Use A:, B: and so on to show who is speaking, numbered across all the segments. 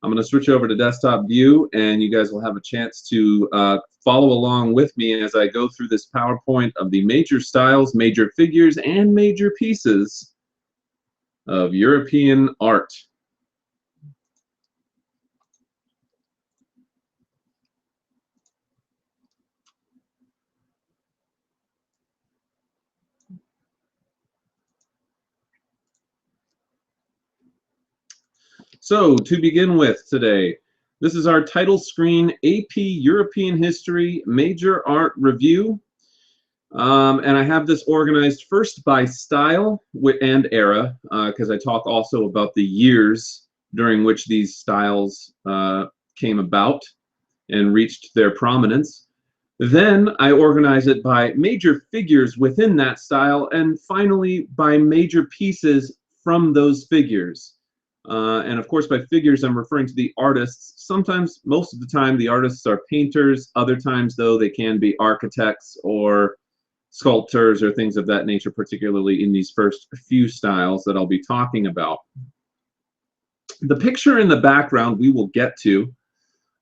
A: I'm going to switch over to desktop view, and you guys will have a chance to follow along with me as I go through this PowerPoint of the major styles, major figures, and major pieces of European art. So, to begin with today, this is our title screen AP European History Major Art Review. And I have this organized first by style and era, because I talk also about the years during which these styles came about and reached their prominence. Then I organize it by major figures within that style, and finally by major pieces from those figures. And of course, by figures, I'm referring to the artists. Sometimes, most of the time, the artists are painters. Other times, though, they can be architects or sculptors or things of that nature, particularly in these first few styles that I'll be talking about. The picture in the background we will get to.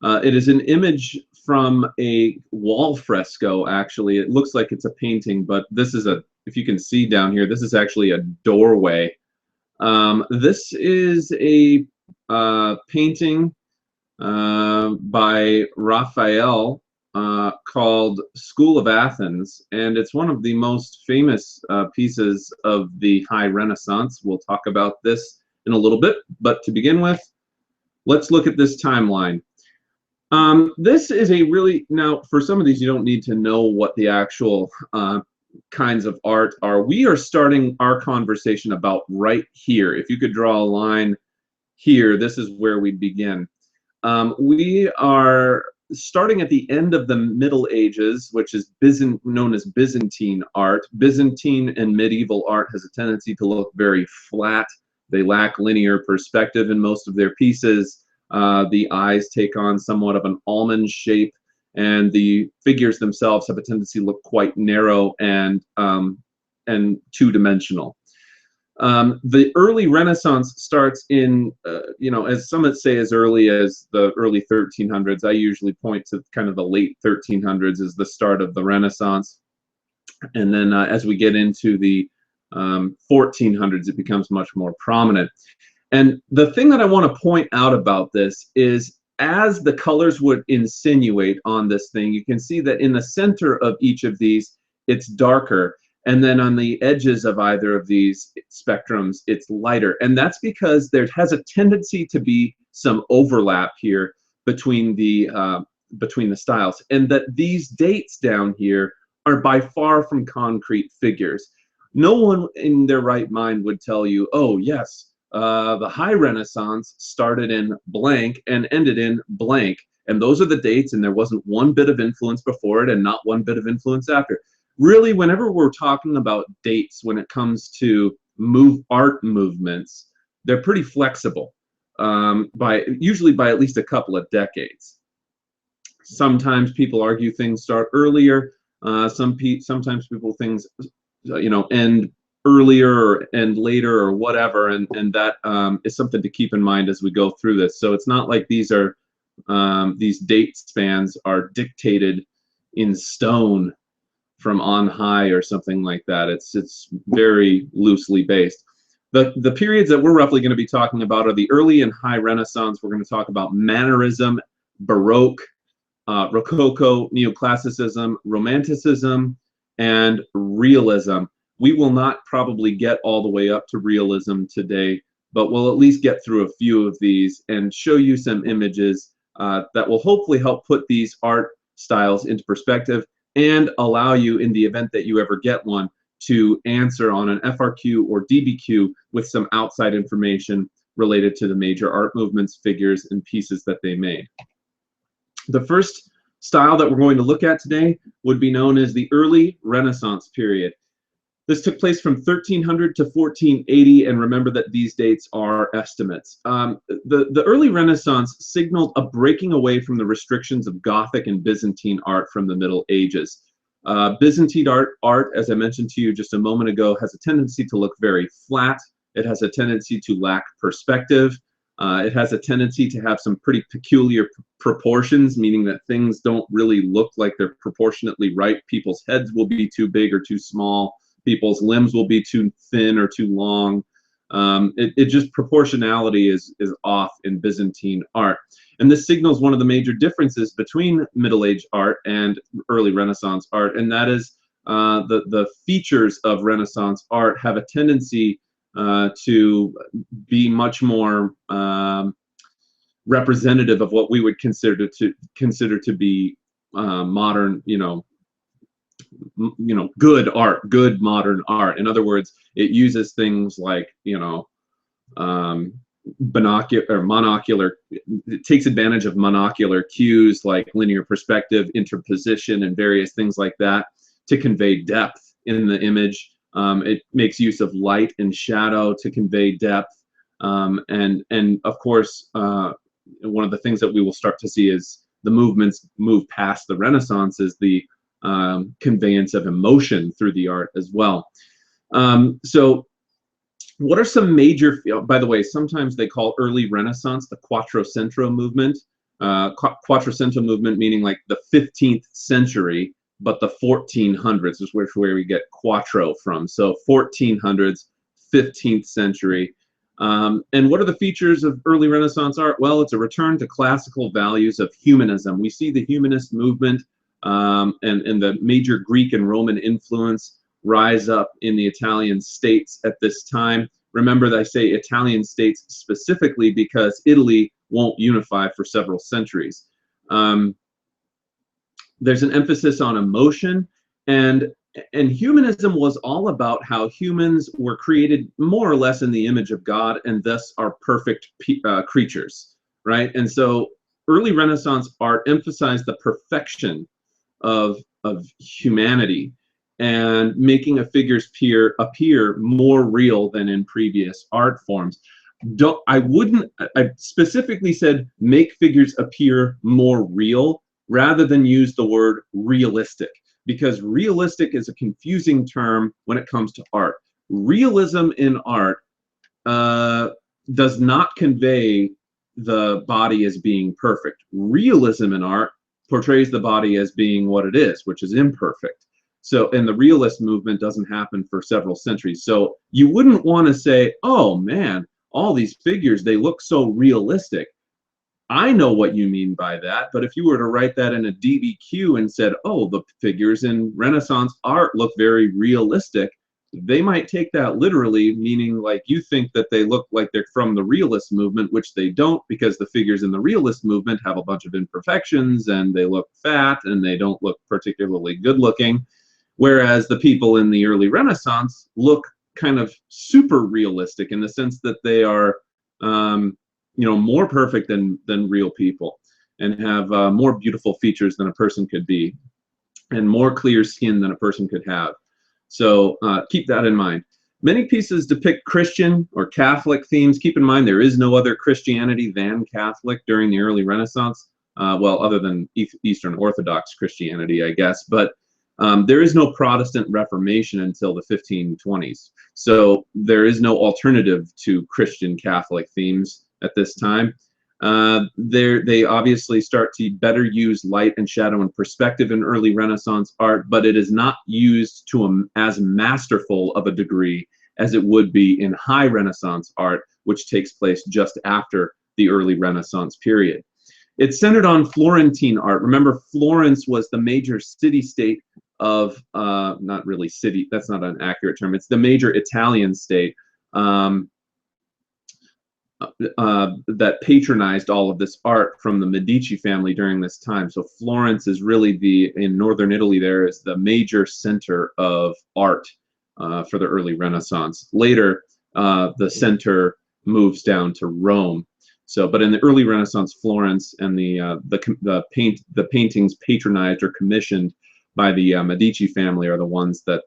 A: It is an image from a wall fresco, actually. It looks like it's a painting, but this is if you can see down here, this is actually a doorway. This is a painting by Raphael called School of Athens, and it's one of the most famous pieces of the High Renaissance. We'll talk about this in a little bit, but to begin with, let's look at this timeline. This is a really, now for some of these you don't need to know what the actual kinds of art are. We are starting our conversation about right here. If you could draw a line here, this is where we begin. We are starting at the end of the Middle Ages, which is known as Byzantine art. Byzantine and medieval art has a tendency to look very flat. They lack linear perspective in most of their pieces. The eyes take on somewhat of an almond shape, and the figures themselves have a tendency to look quite narrow and two-dimensional. The early Renaissance starts in, as some say, as early as the early 1300s. I usually point to kind of the late 1300s as the start of the Renaissance. And then as we get into the 1400s, it becomes much more prominent. And the thing that I want to point out about this is, as the colors would insinuate on this thing, you can see that in the center of each of these, it's darker. And then on the edges of either of these spectrums, it's lighter. And that's because there has a tendency to be some overlap here between the styles. And that these dates down here are by far from concrete figures. No one in their right mind would tell you, oh, yes, the High Renaissance started in blank and ended in blank. And those are the dates, and there wasn't one bit of influence before it and not one bit of influence after. Really, whenever we're talking about dates, when it comes to art movements, they're pretty flexible, usually by at least a couple of decades. Sometimes people argue things start earlier. Sometimes people things, end earlier or end later or whatever, and that is something to keep in mind as we go through this. So it's not like these date spans are dictated in stone from on high or something like that. It's very loosely based. The periods that we're roughly going to be talking about are the early and High Renaissance. We're going to talk about Mannerism, Baroque, Rococo, Neoclassicism, Romanticism, and Realism. We will not probably get all the way up to Realism today, but we'll at least get through a few of these and show you some images that will hopefully help put these art styles into perspective and allow you, in the event that you ever get one, to answer on an FRQ or DBQ with some outside information related to the major art movements, figures, and pieces that they made. The first style that we're going to look at today would be known as the early Renaissance period. This took place from 1300 to 1480, and remember that these dates are estimates. The early Renaissance signaled a breaking away from the restrictions of Gothic and Byzantine art from the Middle Ages. Byzantine art, as I mentioned to you just a moment ago, has a tendency to look very flat. It has a tendency to lack perspective. It has a tendency to have some pretty peculiar proportions, meaning that things don't really look like they're proportionately right. People's heads will be too big or too small. People's limbs will be too thin or too long. It just proportionality is off in Byzantine art. And this signals one of the major differences between Middle Age art and early Renaissance art, and that is the features of Renaissance art have a tendency to be much more representative of what we would consider to be modern, good art, good modern art. In other words, it uses things like, monocular. It takes advantage of monocular cues like linear perspective, interposition, and various things like that to convey depth in the image. It makes use of light and shadow to convey depth, and of course, one of the things that we will start to see is the movements move past the Renaissance is the conveyance of emotion through the art as well. So what are some major, by the way, sometimes they call early Renaissance the Quattrocento movement. Quattrocento movement meaning like the 15th century, but the 1400s is where we get quattro from. So 1400s, 15th century. And what are the features of early Renaissance art? Well, it's a return to classical values of humanism. We see the humanist movement and the major Greek and Roman influence rise up in the Italian states at this time. Remember that I say Italian states specifically because Italy won't unify for several centuries. There's an emphasis on emotion, and humanism was all about how humans were created more or less in the image of God and thus are perfect creatures, right? And so early Renaissance art emphasized the perfection of humanity and making a figure's appear more real than in previous art forms. I specifically said make figures appear more real rather than use the word realistic, because realistic is a confusing term when it comes to art. Realism in art does not convey the body as being perfect. Realism in art portrays the body as being what it is, which is imperfect. So, and the realist movement doesn't happen for several centuries. So you wouldn't want to say, oh man, all these figures, they look so realistic. I know what you mean by that, but if you were to write that in a DBQ and said, oh, the figures in Renaissance art look very realistic, they might take that literally, meaning like you think that they look like they're from the realist movement, which they don't, because the figures in the realist movement have a bunch of imperfections and they look fat and they don't look particularly good looking. Whereas the people in the early Renaissance look kind of super realistic in the sense that they are, more perfect than real people, and have more beautiful features than a person could be, and more clear skin than a person could have. So keep that in mind. Many pieces depict Christian or Catholic themes. Keep in mind there is no other Christianity than Catholic during the early Renaissance. Well, other than Eastern Orthodox Christianity, I guess. But there is no Protestant Reformation until the 1520s. So there is no alternative to Christian Catholic themes at this time. They obviously start to better use light and shadow and perspective in early Renaissance art, but it is not used to as masterful of a degree as it would be in high Renaissance art, which takes place just after the early Renaissance period. It's centered on Florentine art. Remember, Florence was the major city-state of, not really city, that's not an accurate term, it's the major Italian state that patronized all of this art from the Medici family during this time. So Florence is really in northern Italy, there is the major center of art for the early Renaissance. Later, the center moves down to Rome. So, but in the early Renaissance, Florence and the paintings patronized or commissioned by the Medici family are the ones that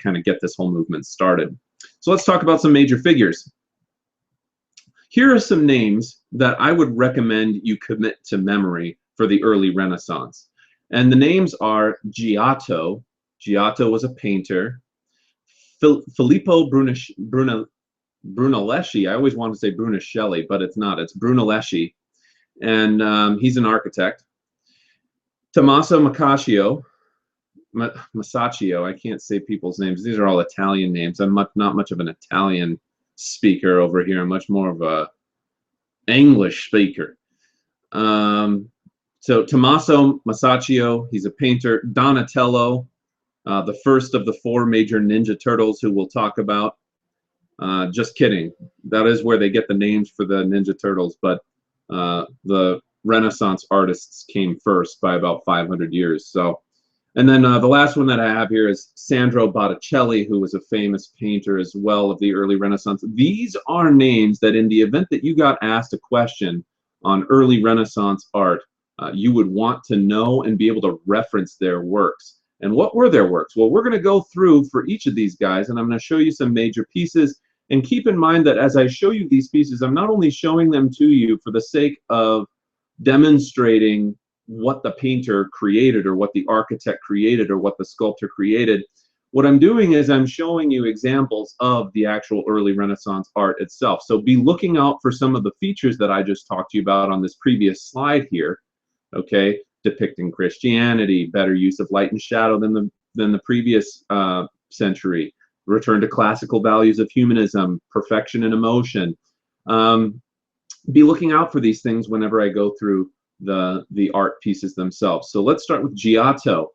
A: kind of get this whole movement started. So let's talk about some major figures. Here are some names that I would recommend you commit to memory for the early Renaissance. And the names are Giotto. Giotto was a painter. Filippo Brunelleschi. Brunelleschi. I always want to say Brunelleschi, but it's not. It's Brunelleschi, and he's an architect. Tommaso Masaccio. I can't say people's names. These are all Italian names. I'm not much of an Italian speaker over here. I'm much more of a English speaker. So Tommaso Masaccio, he's a painter. Donatello, the first of the 4 major Ninja Turtles who we'll talk about. Just kidding. That is where they get the names for the Ninja Turtles, but the Renaissance artists came first by about 500 years. So, and then the last one that I have here is Sandro Botticelli, who was a famous painter as well of the early Renaissance. These are names that in the event that you got asked a question on early Renaissance art, you would want to know and be able to reference their works. And what were their works? Well, we're going to go through for each of these guys, and I'm going to show you some major pieces. And keep in mind that as I show you these pieces, I'm not only showing them to you for the sake of demonstrating what the painter created or what the architect created or what the sculptor created. What I'm doing is I'm showing you examples of the actual early Renaissance art itself. So be looking out for some of the features that I just talked to you about on this previous slide here, okay? Depicting Christianity, better use of light and shadow than the previous century, return to classical values of humanism, perfection and emotion. Be looking out for these things whenever I go through the art pieces themselves. So let's start with Giotto.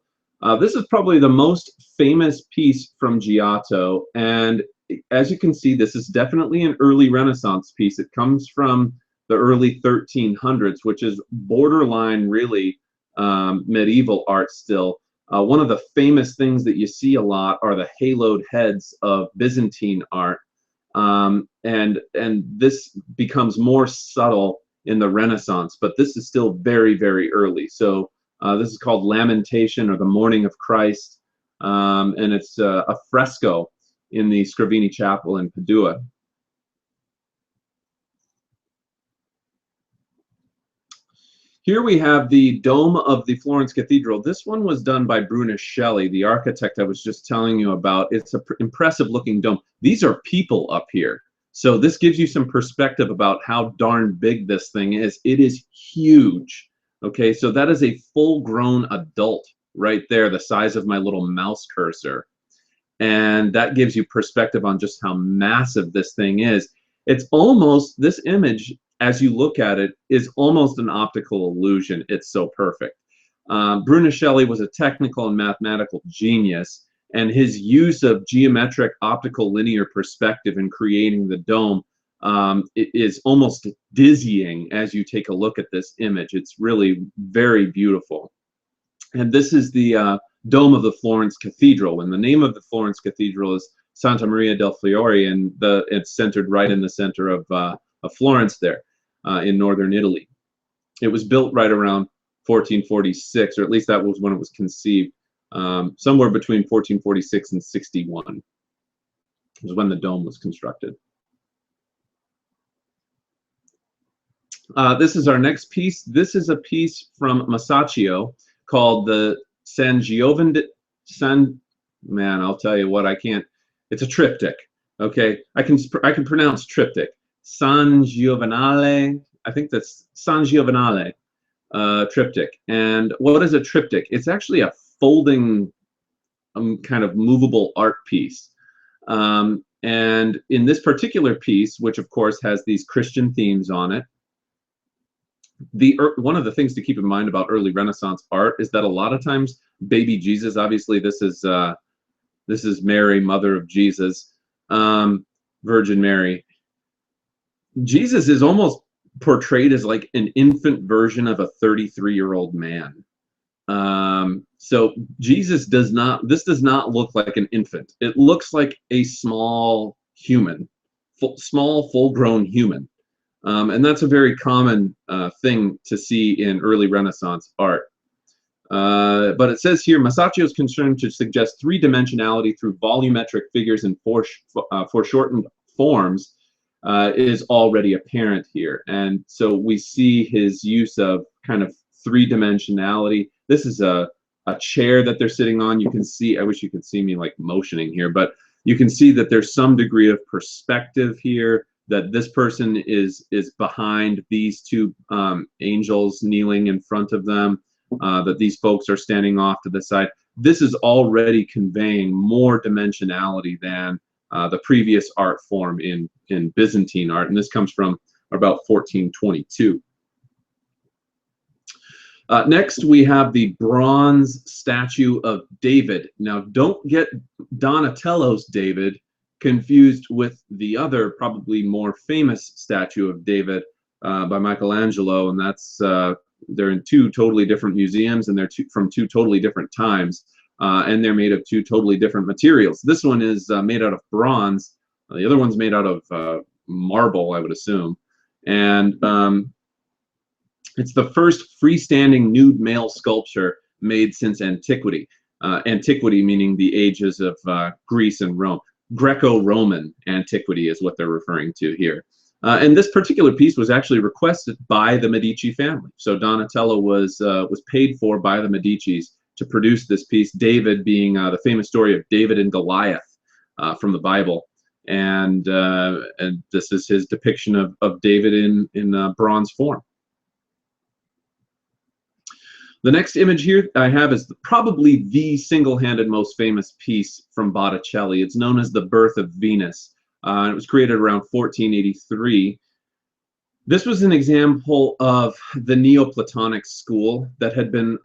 A: This is probably the most famous piece from Giotto, and as you can see, this is definitely an early Renaissance piece. It comes from the early 1300s, which is borderline really medieval art still. One of the famous things that you see a lot are the haloed heads of Byzantine art, and this becomes more subtle in the Renaissance, but this is still very, very early. So this is called Lamentation or the Mourning of Christ, and it's a fresco in the Scrovini Chapel in Padua. Here we have the dome of the Florence Cathedral. This one was done by Brunelleschi, the architect I was just telling you about. It's an impressive looking dome. These are people up here. So this gives you some perspective about how darn big this thing is. It is huge. Okay, so that is a full-grown adult right there, the size of my little mouse cursor. And that gives you perspective on just how massive this thing is. It's almost, this image, as you look at it, is almost an optical illusion. It's so perfect. Brunelleschi was a technical and mathematical genius, and his use of geometric optical linear perspective in creating the dome it is almost dizzying as you take a look at this image. It's really very beautiful. And this is the dome of the Florence Cathedral, and the name of the Florence Cathedral is Santa Maria del Fiore, and it's centered right in the center of Florence there in northern Italy. It was built right around 1446, or at least that was when it was conceived. Somewhere between 1446 and 61 was when the dome was constructed. This is our next piece. This is a piece from Masaccio called the man, I'll tell you what, I can't. It's a triptych. Okay, I can pronounce triptych. San Giovanale. I think that's San Giovanale triptych. And what is a triptych? It's actually a folding kind of movable art piece. And in this particular piece, which of course has these Christian themes on it, one of the things to keep in mind about early Renaissance art is that a lot of times baby Jesus, obviously this is Mary, mother of Jesus, Virgin Mary. Jesus is almost portrayed as like an infant version of a 33-year-old man. So Jesus does not look like an infant. It looks like a small human, small full-grown human. And that's a very common thing to see in early Renaissance art. But it says here, Masaccio is concerned to suggest three-dimensionality through volumetric figures and foreshortened forms is already apparent here. And so we see his use of kind of three-dimensionality. This is a chair that they're sitting on. You can see, I wish you could see me like motioning here, but You can see that there's some degree of perspective here, that this person is behind these two angels kneeling in front of them, that these folks are standing off to the side. This is already conveying more dimensionality than the previous art form in Byzantine art, and this comes from about 1422. Next, we have the bronze statue of David. Now, don't get Donatello's David confused with the other, probably more famous statue of David by Michelangelo, and that's they're in two totally different museums, and they're from two totally different times, and they're made of two totally different materials. This one is made out of bronze. The other one's made out of marble, I would assume, and it's the first freestanding nude male sculpture made since antiquity. Antiquity meaning the ages of Greece and Rome. Greco-Roman antiquity is what they're referring to here. And this particular piece was actually requested by the Medici family. So Donatello was paid for by the Medicis to produce this piece, David being the famous story of David and Goliath from the Bible. And this is his depiction of David in bronze form. The next image here I have is probably the single-handed most famous piece from Botticelli. It's known as The Birth of Venus. It was created around 1483. This was an example of the Neoplatonic school that had been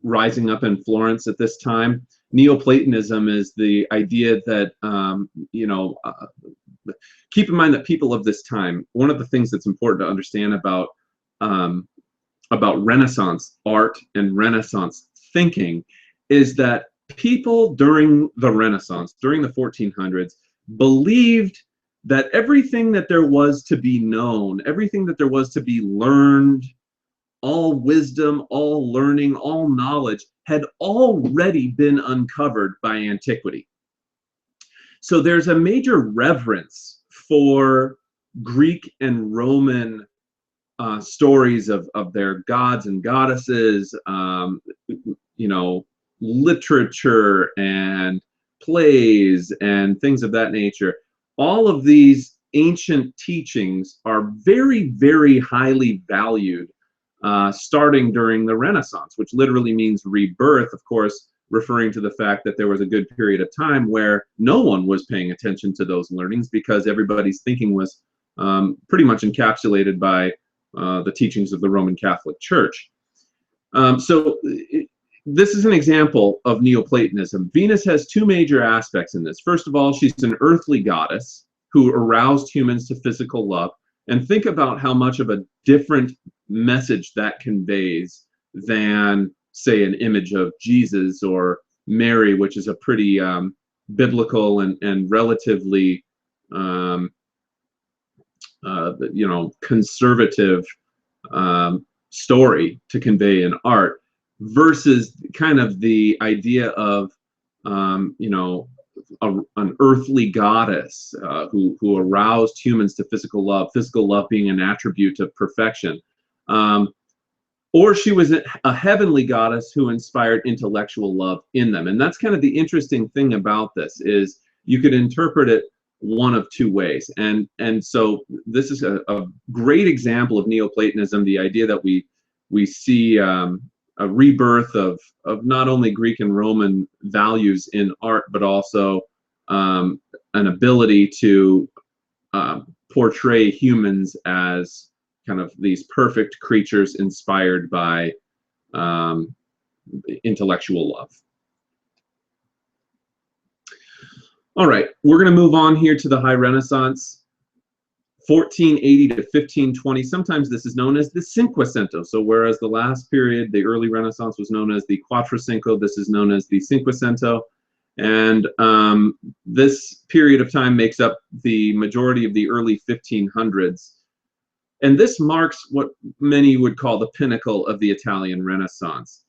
A: rising up in Florence at this time. Neoplatonism is the idea that, keep in mind that people of this time, one of the things that's important to understand about Renaissance art and Renaissance thinking is that people during the Renaissance, during the 1400s, believed that everything that there was to be known, everything that there was to be learned, all wisdom, all learning, all knowledge had already been uncovered by antiquity. So there's a major reverence for Greek and Roman stories of their gods and goddesses, literature and plays and things of that nature. All of these ancient teachings are very, very highly valued starting during the Renaissance, which literally means rebirth, of course, referring to the fact that there was a good period of time where no one was paying attention to those learnings because everybody's thinking was pretty much encapsulated by the teachings of the Roman Catholic Church. This is an example of Neoplatonism. Venus has two major aspects in this. First of all, she's an earthly goddess who aroused humans to physical love. And think about how much of a different message that conveys than, say, an image of Jesus or Mary, which is a pretty biblical and relatively conservative story to convey in art, versus kind of the idea of an earthly goddess who aroused humans to physical love being an attribute of perfection. Or she was a heavenly goddess who inspired intellectual love in them. And that's kind of the interesting thing about this, is you could interpret it one of two ways. And so this is a great example of Neoplatonism, the idea that we see a rebirth of not only Greek and Roman values in art, but also an ability to portray humans as kind of these perfect creatures inspired by intellectual love. All right, we're going to move on here to the High Renaissance, 1480 to 1520. Sometimes this is known as the Cinquecento. So whereas the last period, the early Renaissance, was known as the Quattrocinco, this is known as the Cinquecento. And this period of time makes up the majority of the early 1500s. And this marks what many would call the pinnacle of the Italian Renaissance.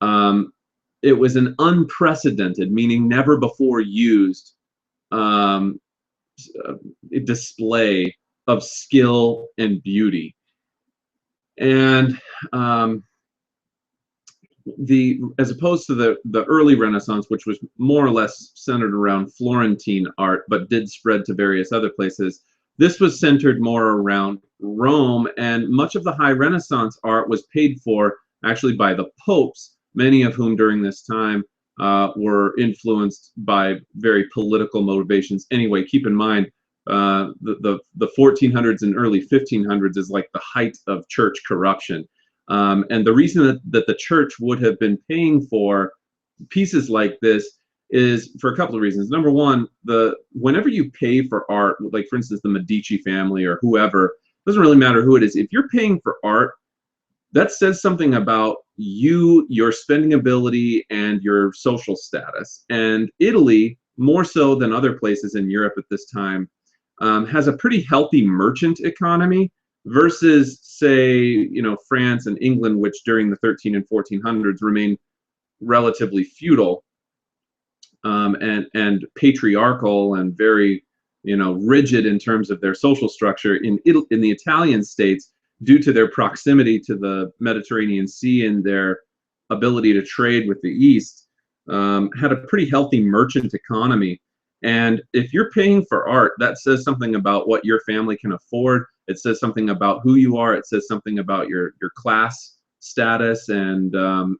A: It was an unprecedented, meaning never before used, display of skill and beauty. And as opposed to the early Renaissance, which was more or less centered around Florentine art, but did spread to various other places. This was centered more around Rome, and much of the high Renaissance art was paid for actually by the popes, many of whom during this time were influenced by very political motivations. Anyway, keep in mind, the 1400s and early 1500s is like the height of church corruption. And the reason that the church would have been paying for pieces like this is for a couple of reasons. Number one, whenever you pay for art, like for instance, the Medici family or whoever, doesn't really matter who it is. If you're paying for art, that says something about you, your spending ability, and your social status. And Italy, more so than other places in Europe at this time, has a pretty healthy merchant economy versus, say, France and England, which during the 13 and 1400s remained relatively feudal and patriarchal and very, rigid in terms of their social structure. In the Italian states, due to their proximity to the Mediterranean Sea and their ability to trade with the East, had a pretty healthy merchant economy. And if you're paying for art, that says something about what your family can afford. It says something about who you are. It says something about your class status and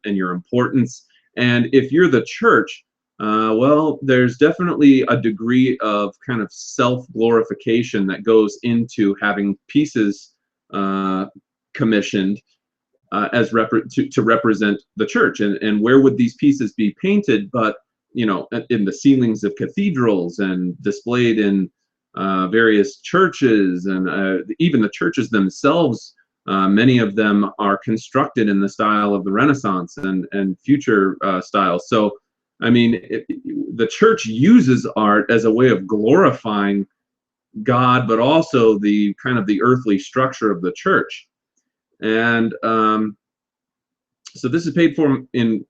A: your importance. And if you're the church, well, there's definitely a degree of kind of self-glorification that goes into having pieces commissioned to represent the church. And where would these pieces be painted but in the ceilings of cathedrals and displayed in various churches, and even the churches themselves, many of them are constructed in the style of the Renaissance and future styles. So, I mean, the church uses art as a way of glorifying God, but also the kind of the earthly structure of the church. And so this is paid for in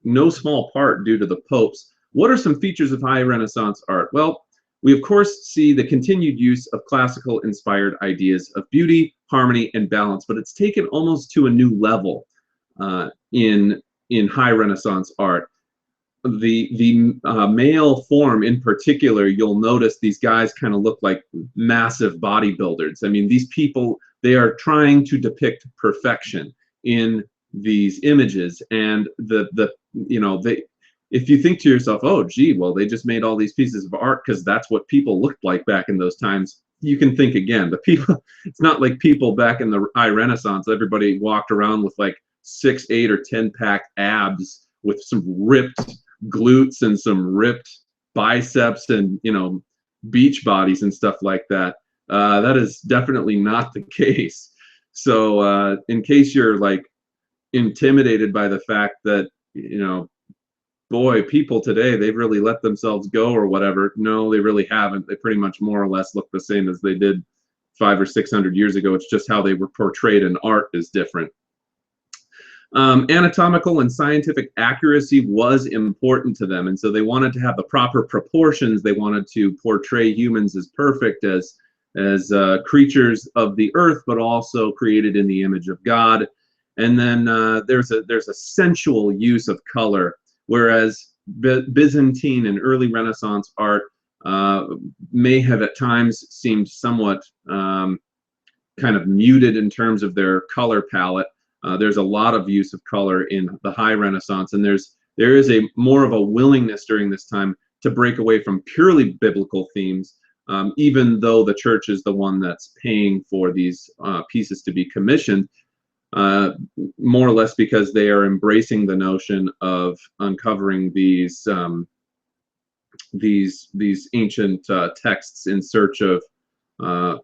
A: no small part due to the popes. What are some features of high Renaissance art? Well, we of course see the continued use of classical inspired ideas of beauty, harmony, and balance, but it's taken almost to a new level in high Renaissance art. The male form in particular, you'll notice these guys kind of look like massive bodybuilders. I mean, these people, they are trying to depict perfection in these images, and if you think to yourself, oh gee, well, they just made all these pieces of art because that's what people looked like back in those times, you can think again. The people, it's not like people back in the high Renaissance, everybody walked around with like 6, 8, or 10-pack abs with some ripped glutes and some ripped biceps and beach bodies and stuff like that. That is definitely not the case. So in case you're like intimidated by the fact that boy, people today, they've really let themselves go or whatever, no, they really haven't. They pretty much more or less look the same as they did 500 or 600 years ago. It's just how they were portrayed in art is different. Anatomical and scientific accuracy was important to them, and so they wanted to have the proper proportions. They wanted to portray humans as perfect, as creatures of the earth, but also created in the image of God. And then there's a sensual use of color, whereas Byzantine and early Renaissance art may have at times seemed somewhat kind of muted in terms of their color palette. There's a lot of use of color in the high Renaissance, and there is a more of a willingness during this time to break away from purely biblical themes, even though the church is the one that's paying for these pieces to be commissioned, more or less because they are embracing the notion of uncovering these ancient texts in search of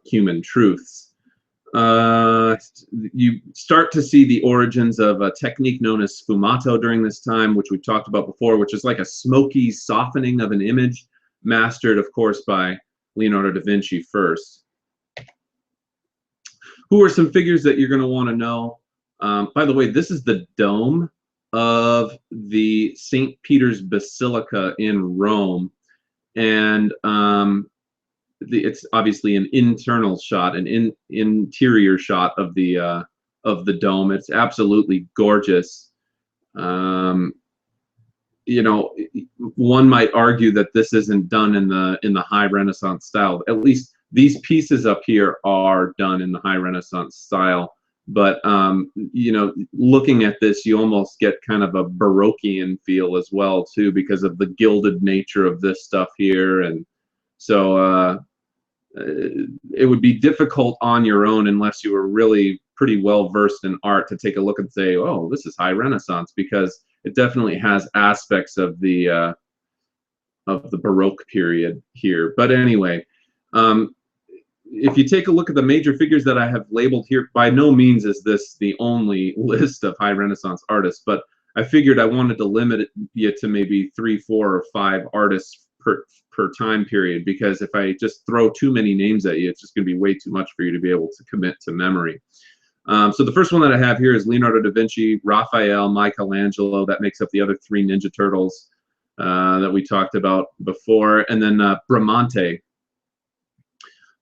A: human truths. You start to see the origins of a technique known as sfumato during this time, which we've talked about before, which is like a smoky softening of an image, mastered, of course, by Leonardo da Vinci first. Who are some figures that you're going to want to know? By the way, this is the dome of the St. Peter's Basilica in Rome, and it's obviously an internal shot, an interior shot of the dome. It's absolutely gorgeous. Um, you know, one might argue that this isn't done in the High Renaissance style. At least these pieces up here are done in the High Renaissance style. But you know, looking at this, you almost get kind of a Baroquean feel as well too, because of the gilded nature of this stuff here. And so it would be difficult on your own, unless you were really pretty well versed in art, to take a look and say, oh, this is High Renaissance, because it definitely has aspects of the Baroque period here. But anyway, if you take a look at the major figures that I have labeled here, by no means is this the only list of High Renaissance artists, but I figured I wanted to limit it to maybe 3, 4, or 5 artists per time period, because if I just throw too many names at you, it's just going to be way too much for you to be able to commit to memory. So the first one that I have here is Leonardo da Vinci, Raphael, Michelangelo. That makes up the other 3 Ninja Turtles that we talked about before, and then Bramante.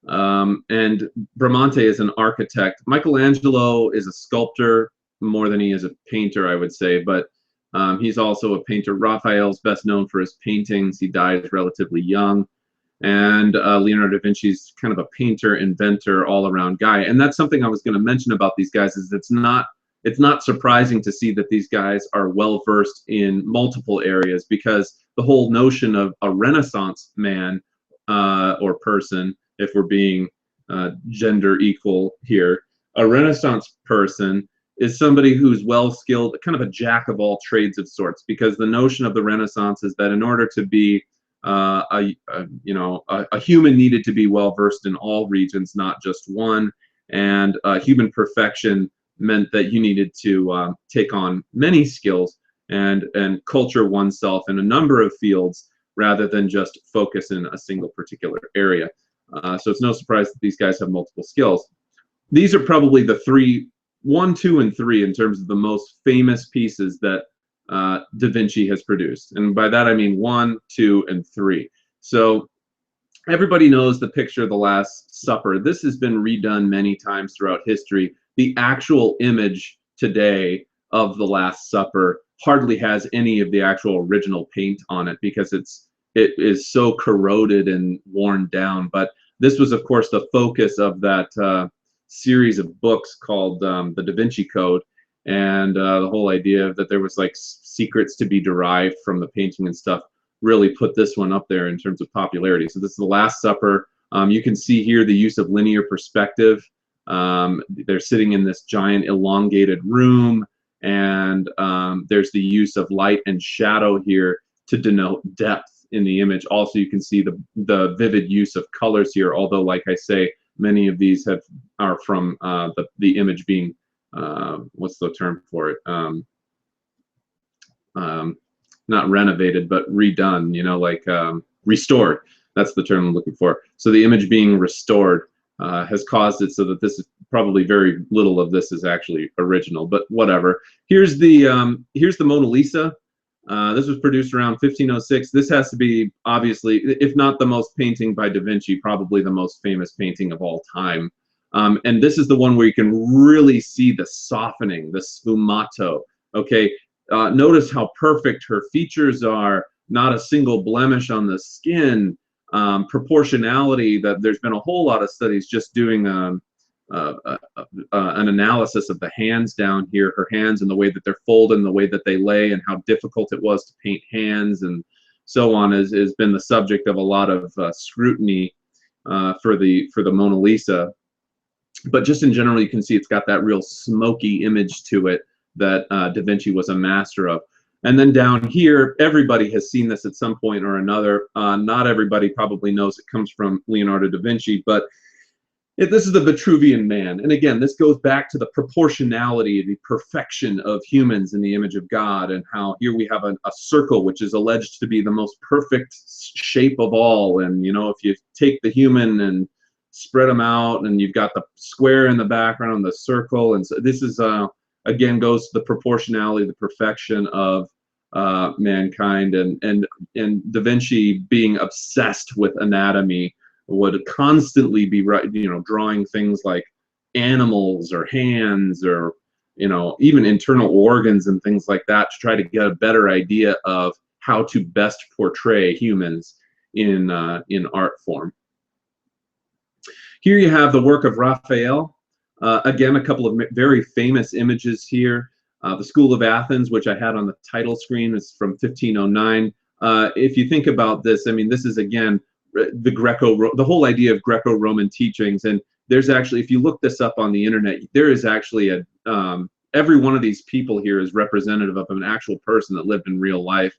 A: And Bramante is an architect. Michelangelo is a sculptor more than he is a painter, I would say, but he's also a painter. Raphael's best known for his paintings. He died relatively young. And Leonardo da Vinci's kind of a painter, inventor, all-around guy. And that's something I was going to mention about these guys, is it's not surprising to see that these guys are well-versed in multiple areas, because the whole notion of a Renaissance man or person, if we're being gender equal here, a Renaissance person is somebody who's well-skilled, kind of a jack of all trades of sorts, because the notion of the Renaissance is that in order to be a human needed to be well-versed in all regions, not just one, and human perfection meant that you needed to take on many skills and culture oneself in a number of fields rather than just focus in a single particular area. So it's no surprise that these guys have multiple skills. These are probably the 1, 2, and 3 in terms of the most famous pieces that Da Vinci has produced. And by that I mean 1, 2, and 3. So everybody knows the picture of the Last Supper. This has been redone many times throughout history. The actual image today of the Last Supper hardly has any of the actual original paint on it, because it is so corroded and worn down. But this was, of course, the focus of that series of books called the Da Vinci Code, and the whole idea that there was like secrets to be derived from the painting and stuff really put this one up there in terms of popularity. So this is the Last Supper. You can see here the use of linear perspective. They're sitting in this giant elongated room, and there's the use of light and shadow here to denote depth in the image. Also, you can see the vivid use of colors here, although, like I say, many of these are from the image being, what's the term for it? Not renovated, but redone, you know, like restored. That's the term I'm looking for. So the image being restored has caused it so that this is probably very little of this is actually original, but whatever. Here's the Mona Lisa. This was produced around 1506. This has to be, obviously, if not the most painting by Da Vinci, probably the most famous painting of all time. And this is the one where you can really see the softening, the sfumato. Okay, notice how perfect her features are, not a single blemish on the skin, proportionality. That there's been a whole lot of studies just doing an analysis of the hands down here, her hands, and the way that they're folded and the way that they lay, and how difficult it was to paint hands and so on has been the subject of a lot of scrutiny for the Mona Lisa. But just in general, you can see it's got that real smoky image to it that Da Vinci was a master of. And then down here, everybody has seen this at some point or another. Not everybody probably knows it comes from Leonardo da Vinci, but this is the Vitruvian Man. And again, this goes back to the proportionality, the perfection of humans in the image of God, and how here we have a circle which is alleged to be the most perfect shape of all. And, you know, if you take the human and spread them out, and you've got the square in the background, the circle, and so this is, again, goes to the proportionality, the perfection of mankind. And Da Vinci, being obsessed with anatomy, would constantly be drawing things like animals or hands or even internal organs and things like that, to try to get a better idea of how to best portray humans in art form. Here you have the work of Raphael. Again, a couple of very famous images here. The School of Athens, which I had on the title screen, is from 1509. If you think about this, I mean, this is, again, the whole idea of Greco-Roman teachings. And there's actually, if you look this up on the internet, there is actually every one of these people here is representative of an actual person that lived in real life.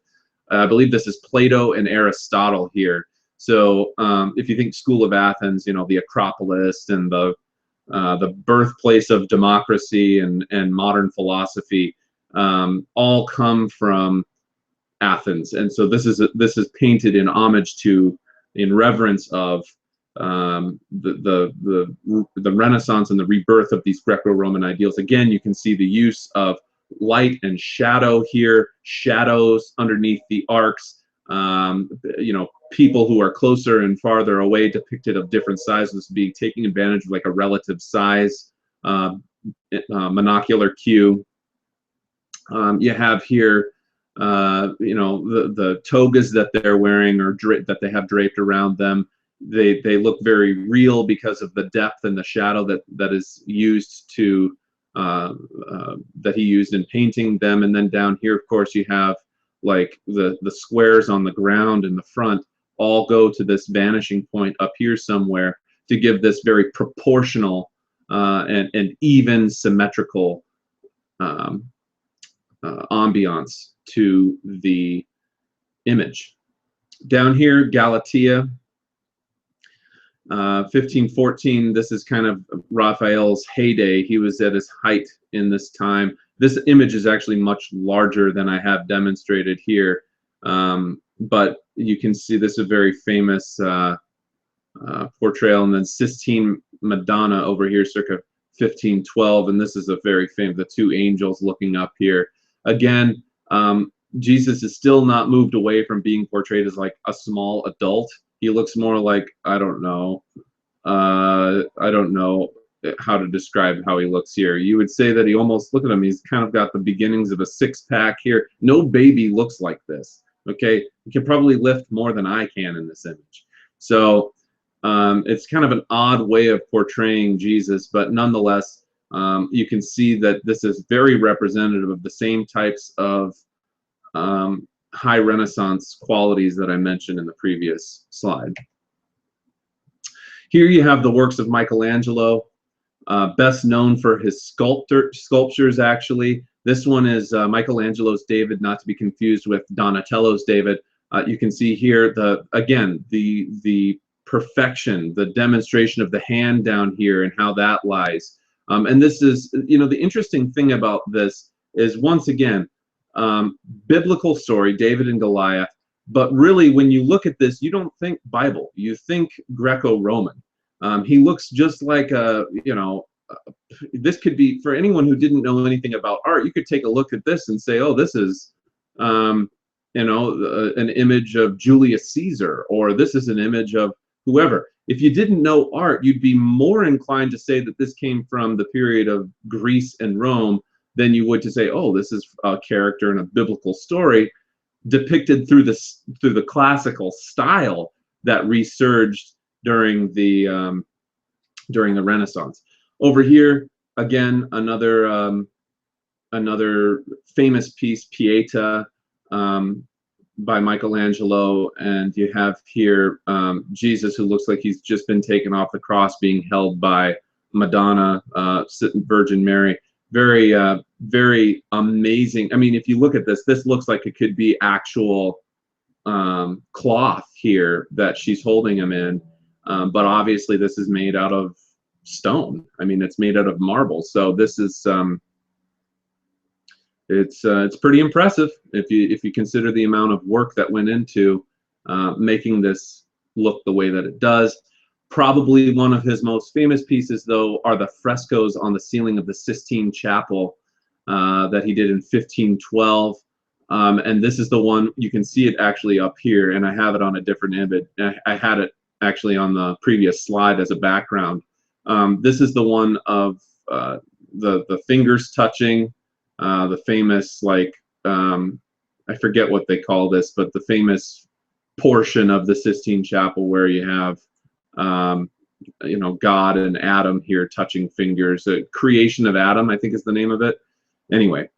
A: I believe this is Plato and Aristotle here. So if you think School of Athens, the Acropolis and the birthplace of democracy and modern philosophy, all come from Athens. And so this is painted in homage to, in reverence of the Renaissance and the rebirth of these Greco-Roman ideals. Again, you can see the use of light and shadow here, shadows underneath the arcs, people who are closer and farther away depicted of different sizes, taking advantage of like a relative size monocular cue. You have here the togas that they're wearing or that they have draped around them. They look very real because of the depth and the shadow that is used to that he used in painting them. And then down here, of course, you have like the squares on the ground in the front all go to this vanishing point up here somewhere to give this very proportional and even symmetrical ambiance to the image. Down here, Galatea, 1514, this is kind of Raphael's heyday. He was at his height in this time. This image is actually much larger than I have demonstrated here, but you can see this is a very famous portrayal. And then Sistine Madonna over here, circa 1512, and this is a very famous, the two angels looking up here. Again, Jesus is still not moved away from being portrayed as like a small adult. He looks more like, I don't know how to describe how he looks here. You would say that he almost, look at him, he's kind of got the beginnings of a six-pack here. No baby looks like this, okay? He can probably lift more than I can in this image. So it's kind of an odd way of portraying Jesus, but nonetheless, you can see that this is very representative of the same types of high Renaissance qualities that I mentioned in the previous slide. Here you have the works of Michelangelo, best known for his sculptures, actually. This one is Michelangelo's David, not to be confused with Donatello's David. You can see here, the perfection, the demonstration of the hand down here and how that lies. And this is, the interesting thing about this is, once again, biblical story, David and Goliath, but really when you look at this, you don't think Bible, you think Greco-Roman. He looks just like this could be, for anyone who didn't know anything about art, you could take a look at this and say, oh, this is an image of Julius Caesar, or this is an image of whoever. If you didn't know art, you'd be more inclined to say that this came from the period of Greece and Rome than you would to say, oh, this is a character in a biblical story depicted through the classical style that resurged during the Renaissance. Over here, again, another famous piece, Pieta, by Michelangelo, and you have here Jesus, who looks like he's just been taken off the cross, being held by Madonna, Virgin Mary. Very, very amazing. I mean, if you look at this, this looks like it could be actual cloth here that she's holding him in, but obviously this is made out of stone. I mean, it's made out of marble. So this is it's pretty impressive if you consider the amount of work that went into making this look the way that it does. Probably one of his most famous pieces, though, are the frescoes on the ceiling of the Sistine Chapel that he did in 1512. And this is the one, you can see it actually up here, and I have it on a different image. I had it actually on the previous slide as a background. This is the one of the fingers touching, the famous, like, I forget what they call this, but the famous portion of the Sistine Chapel where you have God and Adam here touching fingers. The creation of Adam, I think, is the name of it. Anyway,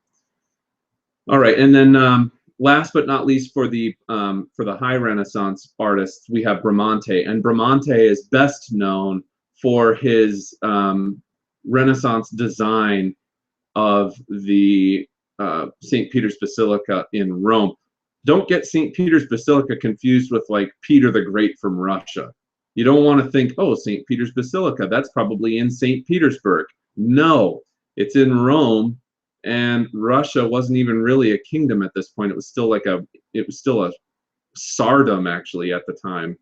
A: all right, and then last but not least, for the high Renaissance artists, we have Bramante, and Bramante is best known for his Renaissance design of the St. Peter's Basilica in Rome. Don't get St. Peter's Basilica confused with like Peter the Great from Russia. You don't want to think, oh, St. Peter's Basilica, that's probably in St. Petersburg. No, it's in Rome, and Russia wasn't even really a kingdom at this point. It was still a tsardom actually at the time.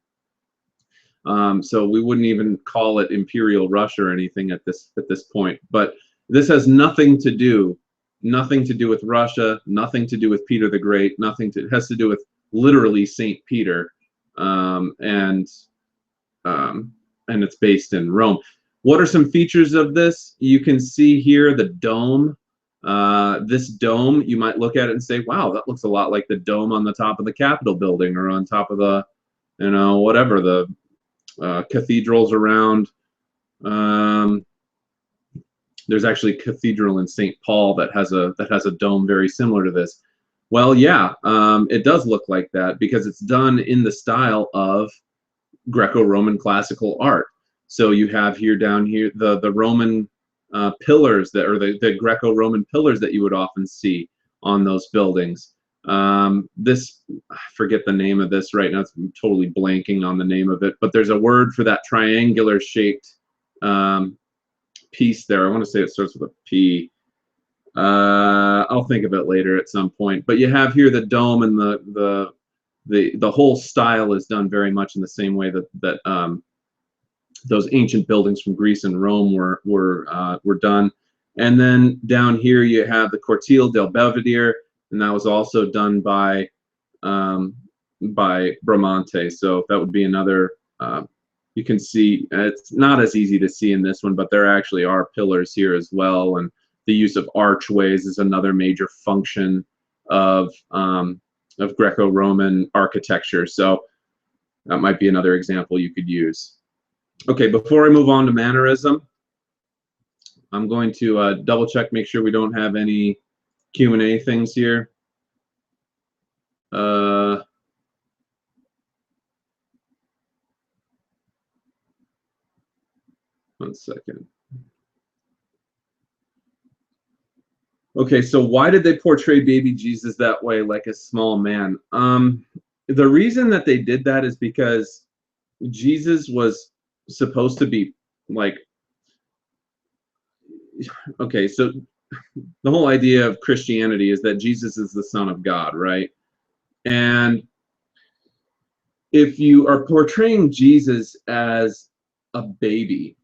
A: So we wouldn't even call it Imperial Russia or anything at this point. But this has nothing to do with Russia, nothing to do with Peter the Great, it has to do with literally St. Peter, and it's based in Rome. What are some features of this? You can see here the dome. This dome, you might look at it and say, wow, that looks a lot like the dome on the top of the Capitol building, or on top of the, whatever, the cathedrals around. There's actually a cathedral in St. Paul that has a dome very similar to this. Well, yeah, it does look like that because it's done in the style of Greco-Roman classical art. So you have down here the Roman pillars that, or the Greco-Roman pillars that you would often see on those buildings. This, I forget the name of this right now. I'm totally blanking on the name of it, but there's a word for that triangular shaped piece there. I want to say it starts with a P. I'll think of it later at some point. But you have here the dome, and the whole style is done very much in the same way that those ancient buildings from Greece and Rome were done. And then down here you have the Cortile del Belvedere, and that was also done by Bramante. So that would be another. You can see it's not as easy to see in this one, but there actually are pillars here as well, and the use of archways is another major function of Greco-Roman architecture. So that might be another example you could use. Okay, before I move on to Mannerism, I'm going to double check, make sure we don't have any Q&A things here. One second. Okay, so why did they portray baby Jesus that way, like a small man? The reason that they did that is because Jesus was supposed to be like, okay, so the whole idea of Christianity is that Jesus is the Son of God, right? And if you are portraying Jesus as a baby,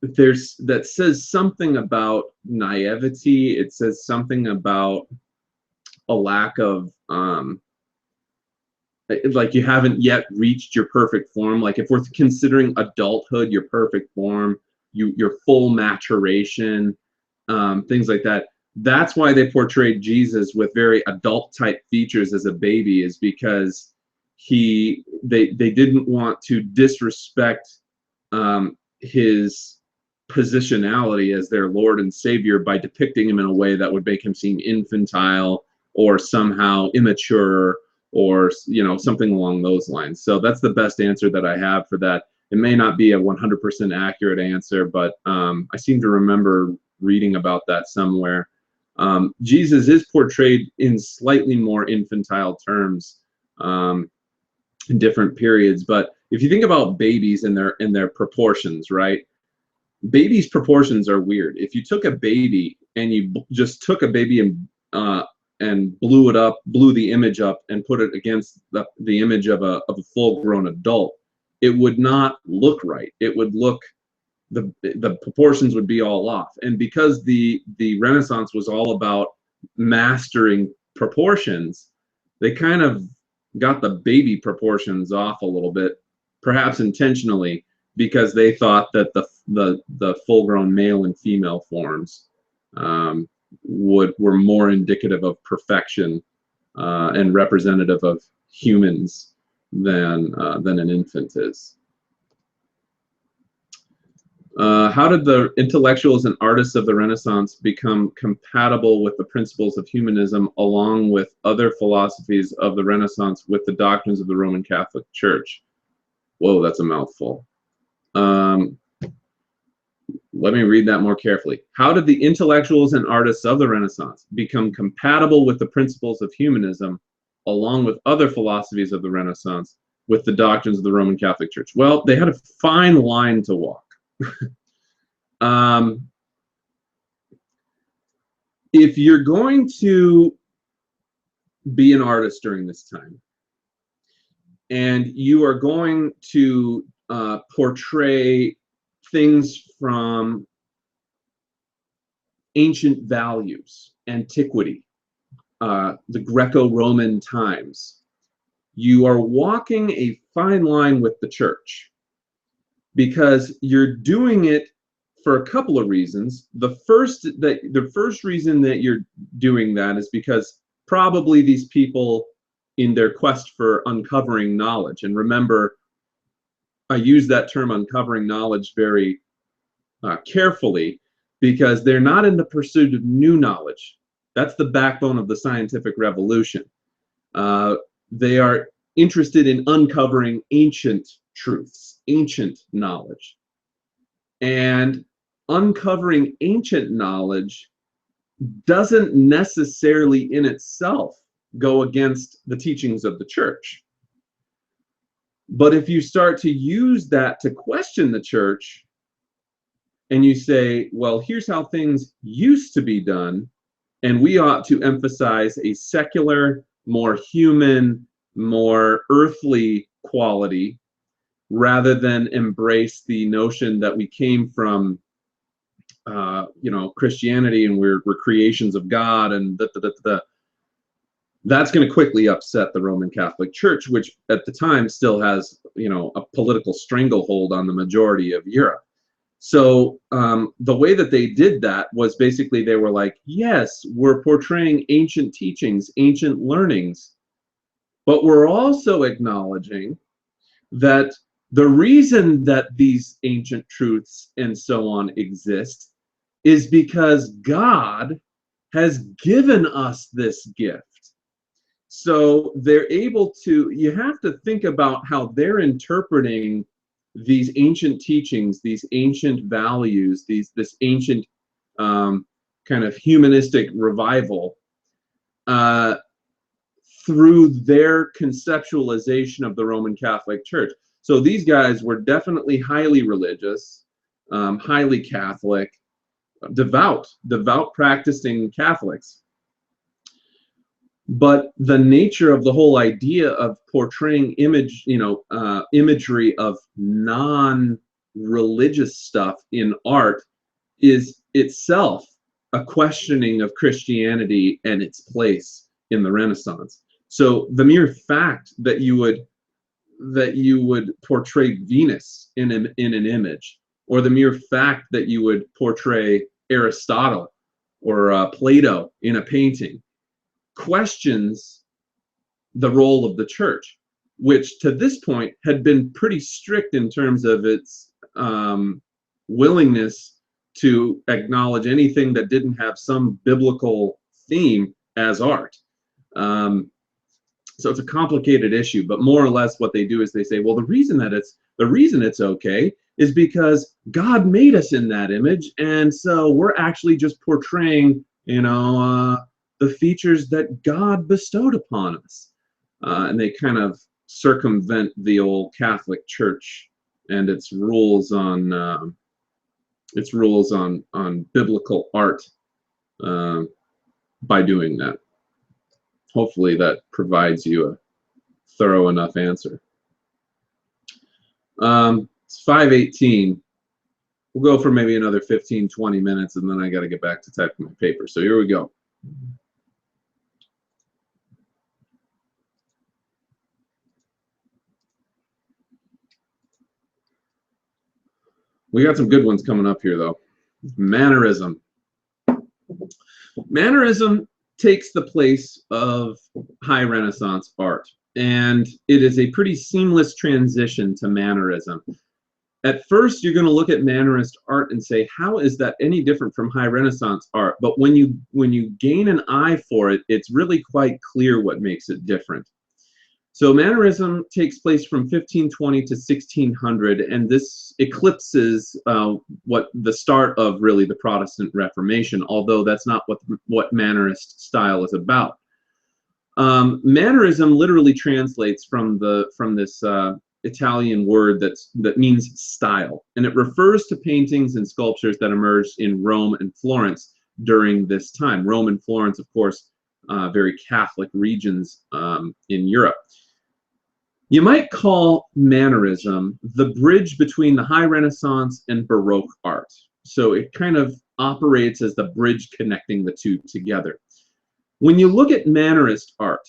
A: that says something about naivety. It says something about a lack of like you haven't yet reached your perfect form. Like if we're considering adulthood your perfect form, your full maturation, things like that. That's why they portrayed Jesus with very adult type features as a baby, is because they didn't want to disrespect his positionality as their Lord and Savior by depicting him in a way that would make him seem infantile or somehow immature, or something along those lines. So that's the best answer that I have for that. It may not be a 100% accurate answer, but I seem to remember reading about that somewhere. Jesus is portrayed in slightly more infantile terms in different periods, but if you think about babies and their proportions, right? Babies' proportions are weird. If you took a baby and you just took a baby and blew the image up and put it against the image of a full-grown adult, it would not look right. It would look, the proportions would be all off. And because the Renaissance was all about mastering proportions, they kind of got the baby proportions off a little bit, perhaps intentionally, because they thought that the full-grown male and female forms were more indicative of perfection and representative of humans than an infant is. How did the intellectuals and artists of the Renaissance become compatible with the principles of humanism along with other philosophies of the Renaissance with the doctrines of the Roman Catholic Church? Whoa, that's a mouthful. Let me read that more carefully. How did the intellectuals and artists of the Renaissance become compatible with the principles of humanism along with other philosophies of the Renaissance with the doctrines of the Roman Catholic Church? Well, they had a fine line to walk. If you're going to be an artist during this time, and you are going to portray things from ancient values, antiquity, the Greco-Roman times, you are walking a fine line with the church, because you're doing it for a couple of reasons. The first reason that you're doing that is because probably these people, in their quest for uncovering knowledge, and remember, I use that term uncovering knowledge very carefully, because they're not in the pursuit of new knowledge. That's the backbone of the scientific revolution. They are interested in uncovering ancient truths, ancient knowledge. And uncovering ancient knowledge doesn't necessarily in itself go against the teachings of the church. But if you start to use that to question the church, and you say, well, here's how things used to be done, and we ought to emphasize a secular, more human, more earthly quality, rather than embrace the notion that we came from Christianity and we're creations of God, and that's going to quickly upset the Roman Catholic Church, which at the time still has a political stranglehold on the majority of Europe. So the way that they did that was basically they were like, yes, we're portraying ancient teachings, ancient learnings, but we're also acknowledging that the reason that these ancient truths and so on exist is because God has given us this gift. So they're able to, you have to think about how they're interpreting these ancient teachings, these ancient values, this ancient kind of humanistic revival through their conceptualization of the Roman Catholic Church. So these guys were definitely highly religious, highly Catholic, devout practicing Catholics. But the nature of the whole idea of portraying imagery of non-religious stuff in art is itself a questioning of Christianity and its place in the Renaissance. So the mere fact that you would portray Venus in an image, or the mere fact that you would portray Aristotle or Plato in a painting, questions the role of the church, which to this point had been pretty strict in terms of its willingness to acknowledge anything that didn't have some biblical theme as art. So it's a complicated issue, but more or less what they do is they say, well, the reason it's okay is because God made us in that image, and so we're actually just portraying, the features that God bestowed upon us. And they kind of circumvent the old Catholic Church and its rules on biblical art by doing that. Hopefully that provides you a thorough enough answer. It's 5:18. We'll go for maybe another 15, 20 minutes, and then I got to get back to typing my paper. So here we go. We got some good ones coming up here, though. Mannerism. Mannerism takes the place of high Renaissance art, and it is a pretty seamless transition to Mannerism. At first, you're going to look at Mannerist art and say, how is that any different from high Renaissance art? But when you gain an eye for it, it's really quite clear what makes it different. So Mannerism takes place from 1520 to 1600, and this eclipses what the start of really the Protestant Reformation, although that's not what Mannerist style is about. Mannerism literally translates from this Italian word that means style, and it refers to paintings and sculptures that emerged in Rome and Florence during this time. Rome and Florence, of course, very Catholic regions in Europe. You might call Mannerism the bridge between the High Renaissance and Baroque art. So it kind of operates as the bridge connecting the two together. When you look at Mannerist art,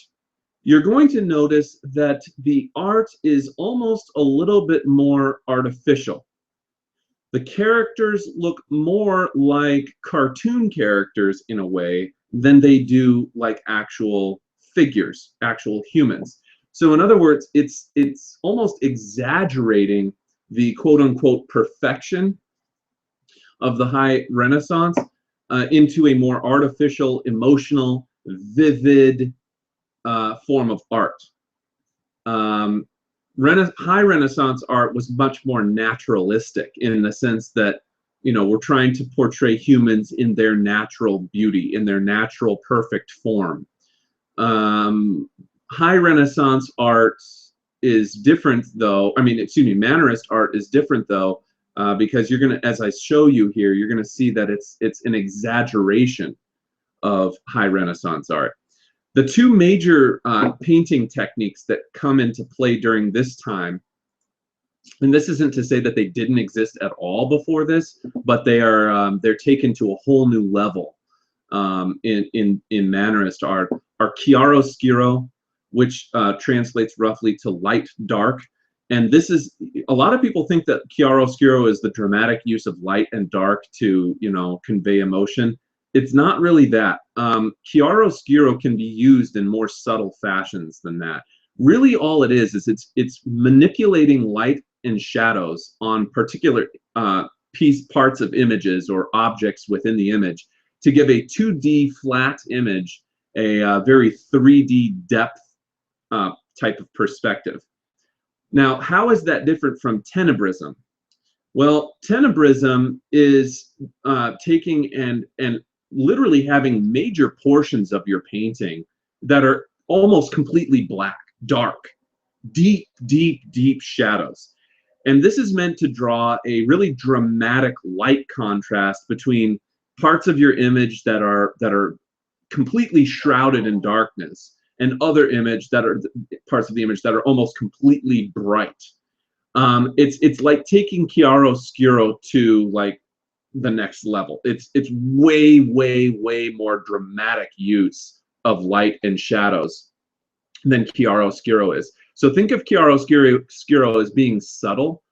A: you're going to notice that the art is almost a little bit more artificial. The characters look more like cartoon characters in a way than they do like actual figures, actual humans. So in other words, it's almost exaggerating the quote-unquote perfection of the High Renaissance into a more artificial, emotional, vivid form of art. High Renaissance art was much more naturalistic in the sense that, you know, we're trying to portray humans in their natural beauty, in their natural perfect form. High Renaissance art is different, though. I mean, excuse me, Mannerist art is different, though, because you're gonna, as I show you here, you're gonna see that it's an exaggeration of High Renaissance art. The two major painting techniques that come into play during this time, and this isn't to say that they didn't exist at all before this, but they're taken to a whole new level in Mannerist art, are chiaroscuro, which translates roughly to light dark. And this is, a lot of people think that chiaroscuro is the dramatic use of light and dark to, you know, convey emotion. It's not really that. Chiaroscuro can be used in more subtle fashions than that. Really, all it is it's manipulating light and shadows on particular parts of images or objects within the image to give a 2D flat image a very 3D depth type of perspective. Now, how is that different from tenebrism? Well, tenebrism is taking and literally having major portions of your painting that are almost completely black, dark, deep, deep, deep shadows. And this is meant to draw a really dramatic light contrast between parts of your image that are completely shrouded in darkness and other parts of the image that are almost completely bright. It's like taking chiaroscuro to like the next level. It's way, way, way more dramatic use of light and shadows than chiaroscuro is. So think of chiaroscuro as being subtle,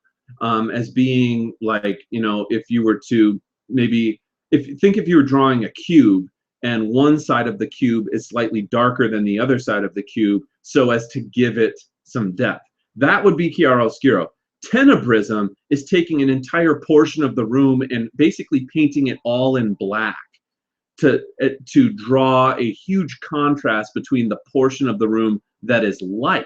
A: as being like, you know, if you were to maybe, if you were drawing a cube and one side of the cube is slightly darker than the other side of the cube so as to give it some depth. That would be chiaroscuro. Tenebrism is taking an entire portion of the room and basically painting it all in black to draw a huge contrast between the portion of the room that is light.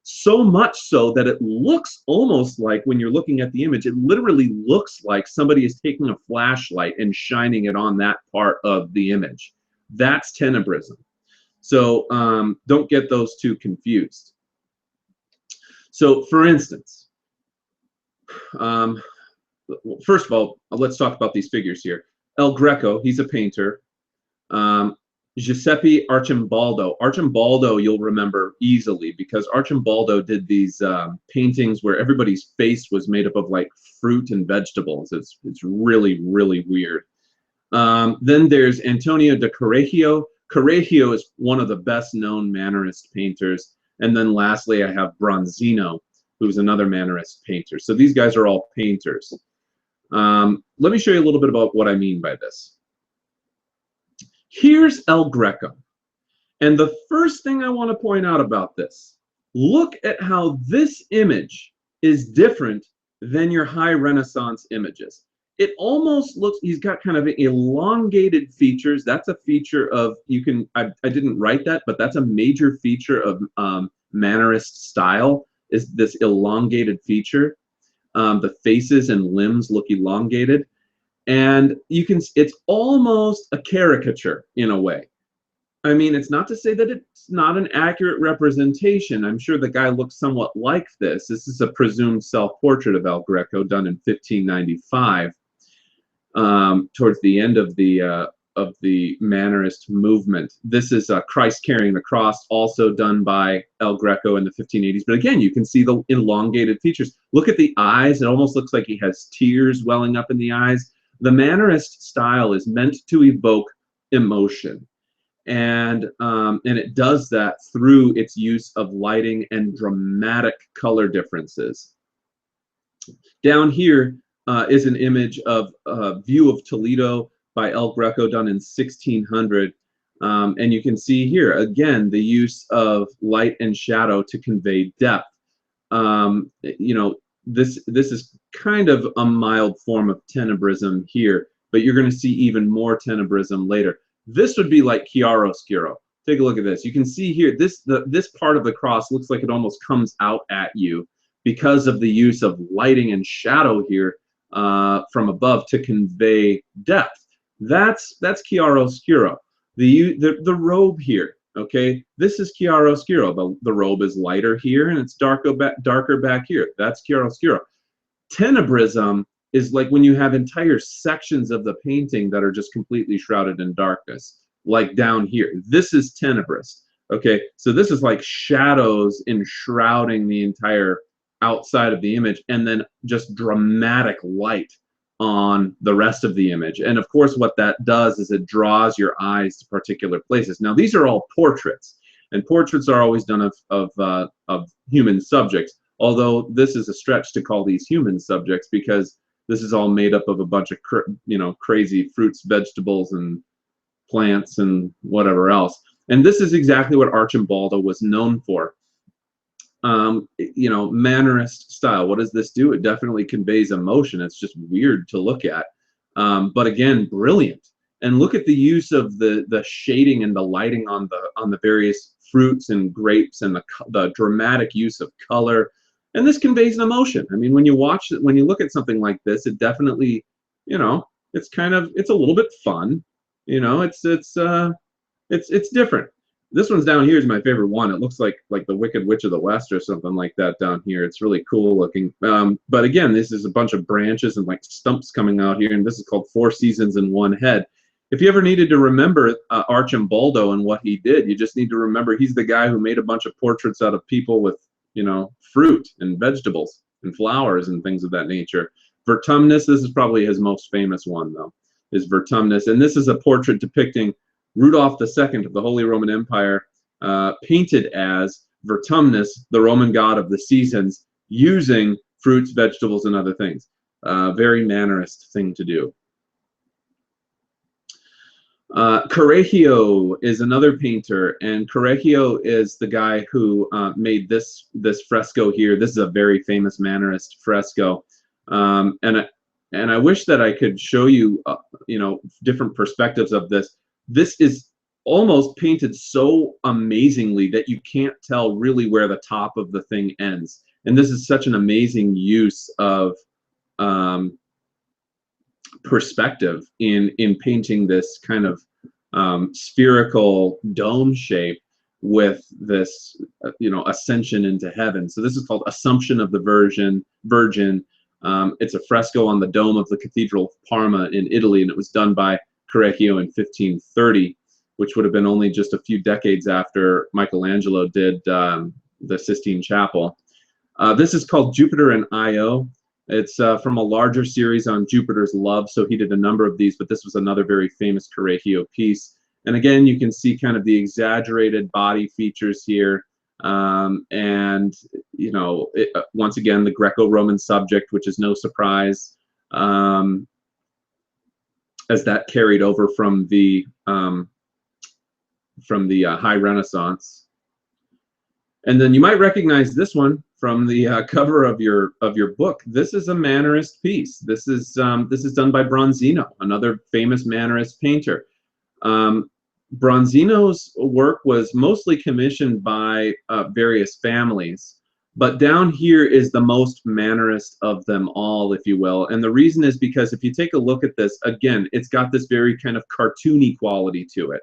A: So much so that it looks almost like, when you're looking at the image, it literally looks like somebody is taking a flashlight and shining it on that part of the image. That's tenebrism. So don't get those two confused. So for instance, first of all, let's talk about these figures here. El Greco, he's a painter. Giuseppe Arcimboldo. Arcimboldo, you'll remember easily because Arcimboldo did these paintings where everybody's face was made up of like fruit and vegetables. It's really, really weird. Then there's Antonio de Correggio. Correggio is one of the best known Mannerist painters. And then lastly, I have Bronzino, who's another Mannerist painter. So these guys are all painters. Let me show you a little bit about what I mean by this. Here's El Greco. And the first thing I want to point out about this, look at how this image is different than your high Renaissance images. It almost looks, he's got kind of elongated features. That's a feature of, I didn't write that, but that's a major feature of Mannerist style, is this elongated feature. The faces and limbs look elongated. And it's almost a caricature in a way. I mean, it's not to say that it's not an accurate representation. I'm sure the guy looks somewhat like this. This is a presumed self-portrait of El Greco done in 1595, towards the end of the Mannerist movement. This is Christ carrying the cross, also done by El Greco in the 1580s. But again, you can see the elongated features. Look at the eyes. It almost looks like he has tears welling up in the eyes. The Mannerist style is meant to evoke emotion. And it does that through its use of lighting and dramatic color differences. Down here is an image of a view of Toledo by El Greco done in 1600. And you can see here, again, the use of light and shadow to convey depth. You know, this is kind of a mild form of tenebrism here, but you're going to see even more tenebrism later. This would be like chiaroscuro. Take a look at this. You can see here, this part of the cross looks like it almost comes out at you because of the use of lighting and shadow here from above to convey depth. That's chiaroscuro. The robe here, okay? This is chiaroscuro. The robe is lighter here and it's darker back here. That's chiaroscuro. Tenebrism is like when you have entire sections of the painting that are just completely shrouded in darkness, like down here. This is tenebrous, okay? So this is like shadows enshrouding the entire outside of the image, and then just dramatic light on the rest of the image. And of course, what that does is it draws your eyes to particular places. Now, these are all portraits, and portraits are always done of human subjects, although this is a stretch to call these human subjects because this is all made up of a bunch of crazy fruits, vegetables, and plants, and whatever else. And this is exactly what Arcimboldo was known for. You know, Mannerist style. What does this do? It definitely conveys emotion. It's just weird to look at, but again, brilliant. And look at the use of the shading and the lighting on the various fruits and grapes, and the dramatic use of color. And this conveys an emotion. I mean, when you watch it, when you look at something like this, it definitely, you know, it's a little bit fun. You know, it's different. This one's down here is my favorite one. It looks like the Wicked Witch of the West or something like that down here. It's really cool looking. But again, this is a bunch of branches and like stumps coming out here, and this is called Four Seasons in One Head. If you ever needed to remember Arcimboldo and what he did, you just need to remember he's the guy who made a bunch of portraits out of people with, you know, fruit and vegetables and flowers and things of that nature. Vertumnus, this is probably his most famous one though, is Vertumnus. And this is a portrait depicting Rudolph II of the Holy Roman Empire, painted as Vertumnus, the Roman god of the seasons, using fruits, vegetables, and other things. Very Mannerist thing to do. Correggio is another painter, and Correggio is the guy who made this fresco here. This is a very famous Mannerist fresco, and I wish that I could show you, you know, different perspectives of this. This is almost painted so amazingly that you can't tell really where the top of the thing ends. And this is such an amazing use of perspective in painting this kind of spherical dome shape with this you know, ascension into heaven. So this is called Assumption of the Virgin. It's a fresco on the dome of the Cathedral of Parma in Italy, and it was done by Correggio in 1530, which would have been only just a few decades after Michelangelo did the Sistine Chapel. This is called Jupiter and Io. It's from a larger series on Jupiter's love, so he did a number of these, but this was another very famous Correggio piece. And again, you can see kind of the exaggerated body features here, and you know, once again, the Greco-Roman subject, which is no surprise. as that carried over from the High Renaissance. And then you might recognize this one from the cover of your book. This is a Mannerist piece. This is done by Bronzino, another famous Mannerist painter. Bronzino's work was mostly commissioned by various families, but down here is the most Mannerist of them all, if you will. And the reason is because if you take a look at this, again, it's got this very kind of cartoony quality to it.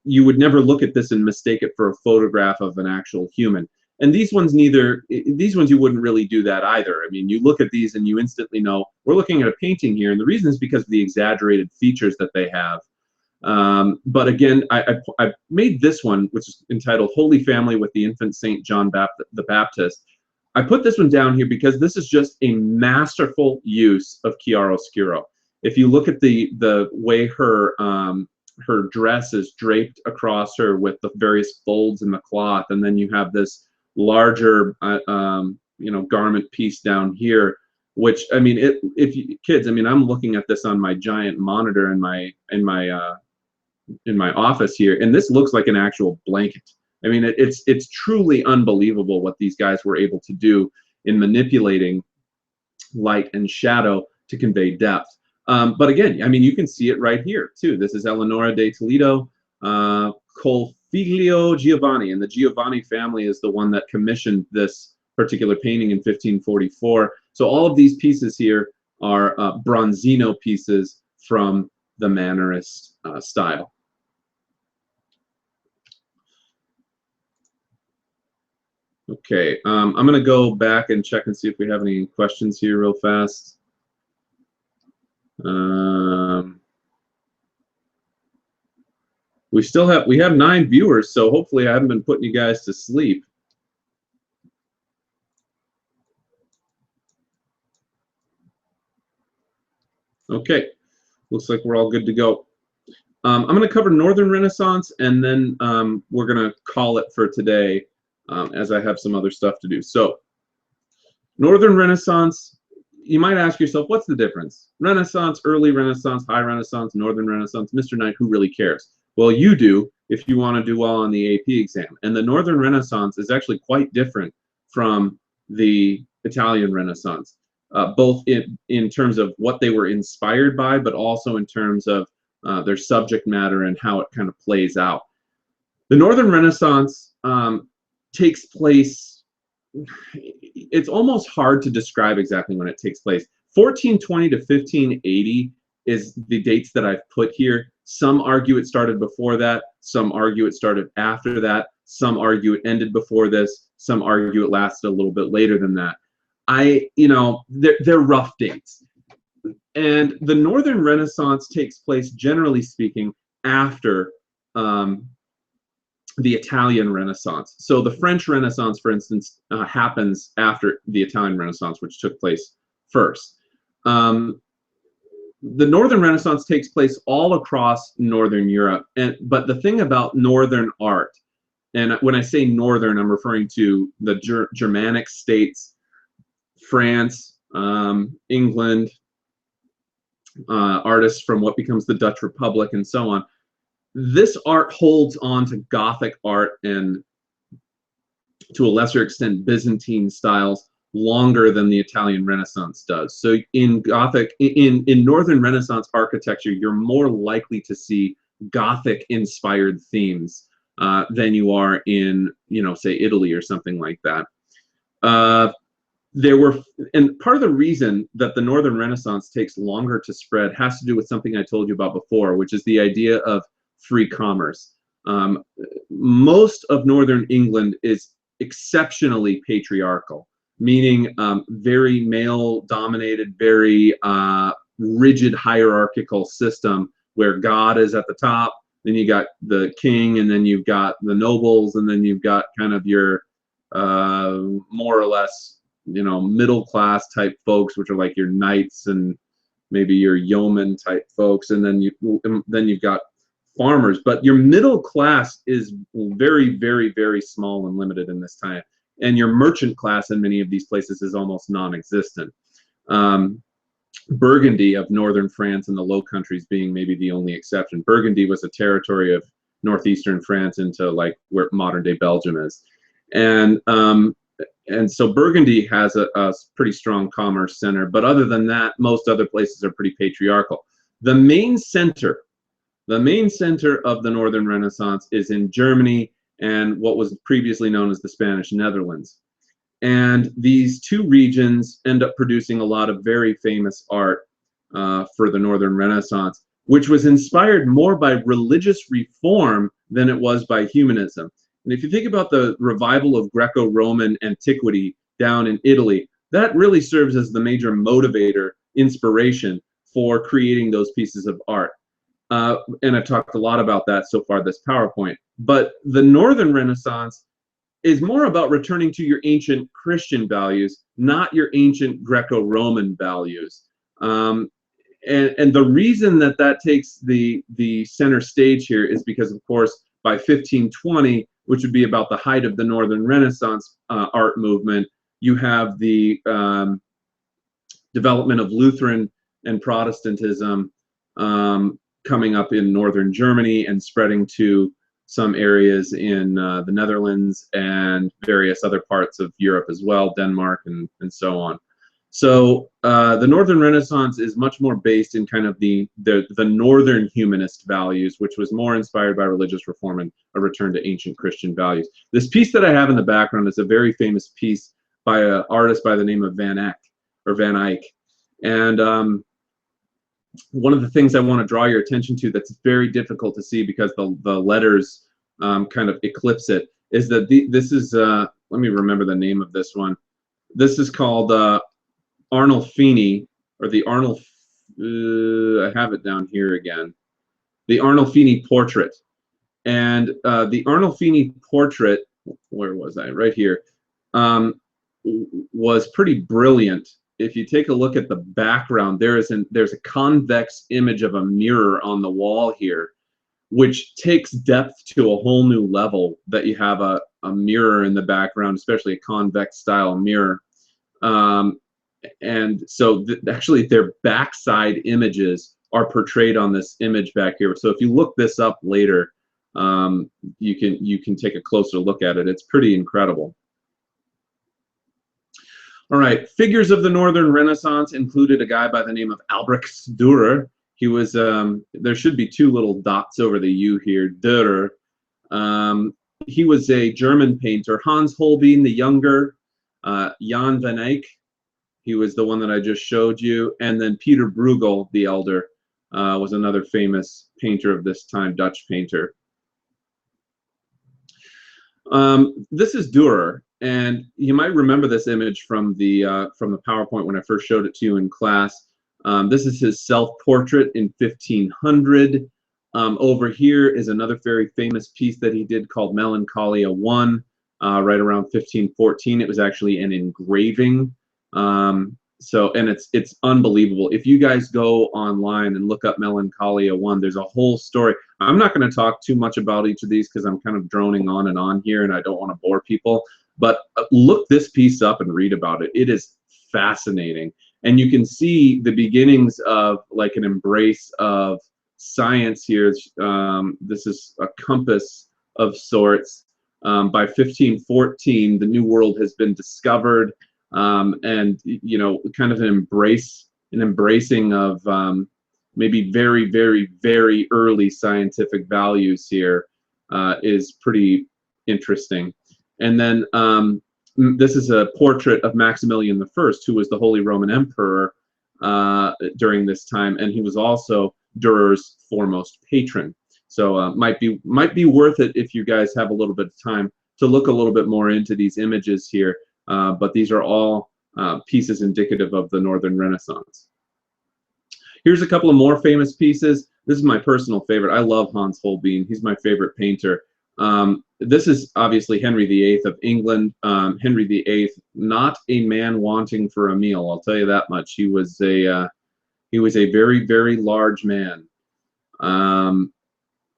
A: You would never look at this and mistake it for a photograph of an actual human. And these ones you wouldn't really do that either. I mean, you look at these and you instantly know we're looking at a painting here, and the reason is because of the exaggerated features that they have. But again, I made this one, which is entitled Holy Family with the Infant Saint John the Baptist. I put this one down here because this is just a masterful use of chiaroscuro. If you look at the way her dress is draped across her with the various folds in the cloth, and then you have this larger garment piece down here, which, I mean, kids, I mean, I'm looking at this on my giant monitor in my office here, and this looks like an actual blanket. I mean, it's truly unbelievable what these guys were able to do in manipulating light and shadow to convey depth. But again, I mean, you can see it right here too. This is Eleonora de Toledo, Colfiglio Giovanni, and the Giovanni family is the one that commissioned this particular painting in 1544. So all of these pieces here are Bronzino pieces from the Mannerist style. Okay, I'm going to go back and check and see if we have any questions here real fast. We have 9 viewers, so hopefully I haven't been putting you guys to sleep. Okay, looks like we're all good to go. I'm going to cover Northern Renaissance, and then we're going to call it for today, as I have some other stuff to do. So, Northern Renaissance, you might ask yourself, what's the difference? Renaissance, early Renaissance, high Renaissance, Northern Renaissance, Mr. Knight, who really cares? Well, you do if you want to do well on the AP exam. And the Northern Renaissance is actually quite different from the Italian Renaissance, both in terms of what they were inspired by, but also in terms of their subject matter and how it kind of plays out. The Northern Renaissance takes place, it's almost hard to describe exactly when it takes place. 1420 to 1580 is the dates that I've put here. Some argue it started before that, some argue it started after that, some argue it ended before this, some argue it lasted a little bit later than that. They're rough dates. And the Northern Renaissance takes place, generally speaking, after the Italian Renaissance. So the French Renaissance, for instance, happens after the Italian Renaissance, which took place first. The Northern Renaissance takes place all across Northern Europe. But the thing about Northern art, and when I say Northern, I'm referring to the Germanic states, France, England, artists from what becomes the Dutch Republic, and so on. This art holds on to Gothic art and, to a lesser extent, Byzantine styles longer than the Italian Renaissance does. So in Northern Renaissance architecture, you're more likely to see Gothic-inspired themes than you are in, say, Italy or something like that. And part of the reason that the Northern Renaissance takes longer to spread has to do with something I told you about before, which is the idea of free commerce. Most of Northern England is exceptionally patriarchal, meaning very male-dominated, very rigid hierarchical system where God is at the top, then you got the king, and then you've got the nobles, and then you've got kind of your more or less middle class type folks, which are like your knights and maybe your yeoman type folks, and then you've got farmers. But your middle class is very, very, very small and limited in this time, and your merchant class in many of these places is almost non-existent. Burgundy of northern France and the Low Countries being maybe the only exception. Burgundy was a territory of northeastern France into like where modern day Belgium is, and so Burgundy has a pretty strong commerce center. But other than that, most other places are pretty patriarchal. The main center of the Northern Renaissance is in Germany and what was previously known as the Spanish Netherlands. And these two regions end up producing a lot of very famous art for the Northern Renaissance, which was inspired more by religious reform than it was by humanism. And if you think about the revival of Greco-Roman antiquity down in Italy, that really serves as the major motivator, inspiration for creating those pieces of art. And I've talked a lot about that so far this PowerPoint. But the Northern Renaissance is more about returning to your ancient Christian values, not your ancient Greco-Roman values. And the reason that takes the center stage here is because, of course, by 1520, which would be about the height of the Northern Renaissance art movement, you have the development of Lutheran and Protestantism coming up in northern Germany and spreading to some areas in the Netherlands and various other parts of Europe as well, Denmark and so on. So the Northern Renaissance is much more based in kind of the northern humanist values, which was more inspired by religious reform and a return to ancient Christian values. This piece that I have in the background is a very famous piece by an artist by the name of Van Eyck. And one of the things I want to draw your attention to that's very difficult to see because the letters kind of eclipse it is that this is, let me remember the name of this one. This is called Arnolfini, or the I have it down here again. The Arnolfini portrait. And the Arnolfini portrait, where was I? Right here, was pretty brilliant. If you take a look at the background, there's a convex image of a mirror on the wall here, which takes depth to a whole new level, that you have a mirror in the background, especially a convex style mirror. And so actually their backside images are portrayed on this image back here. So if you look this up later, you can take a closer look at it. It's pretty incredible. All right, figures of the Northern Renaissance included a guy by the name of Albrecht Dürer. He was, there should be two little dots over the U here, Dürer. He was a German painter. Hans Holbein the younger, Jan van Eyck, he was the one that I just showed you, and then Peter Bruegel the elder was another famous painter of this time, Dutch painter. This is Dürer. And you might remember this image from the PowerPoint when I first showed it to you in class. This is his self-portrait in 1500. Over here is another very famous piece that he did called Melancholia I, right around 1514. It was actually an engraving. And it's unbelievable. If you guys go online and look up Melancholia I, there's a whole story. I'm not going to talk too much about each of these because I'm kind of droning on and on here, and I don't want to bore people. But look this piece up and read about it. It is fascinating. And you can see the beginnings of like an embrace of science here. This is a compass of sorts. By 1514, the New World has been discovered, and you know, kind of an embracing of maybe very, very, very early scientific values here is pretty interesting. And then this is a portrait of Maximilian I, who was the Holy Roman Emperor during this time, and he was also Dürer's foremost patron. So might be worth it if you guys have a little bit of time to look a little bit more into these images here. But these are all pieces indicative of the Northern Renaissance. Here's a couple of more famous pieces. This is my personal favorite. I love Hans Holbein. He's my favorite painter. This is obviously Henry VIII of England. Henry VIII, not a man wanting for a meal, I'll tell you that much. He was a very, very large man.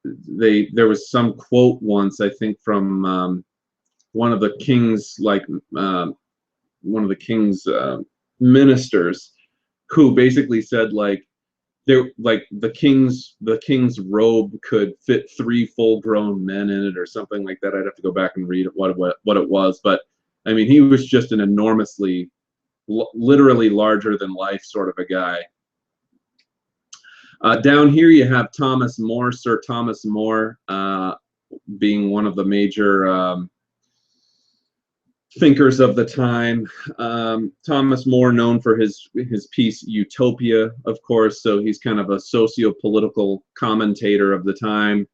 A: There was some quote once, I think, from one of the king's ministers, who basically said like the king's robe could fit 3 full-grown men in it or something like that. I'd have to go back and read what it was, but I mean, he was just an enormously, literally larger than life sort of a guy. Down here you have Thomas More, Sir Thomas More, being one of the major thinkers of the time. Thomas More, known for his piece Utopia, of course, so he's kind of a socio-political commentator of the time,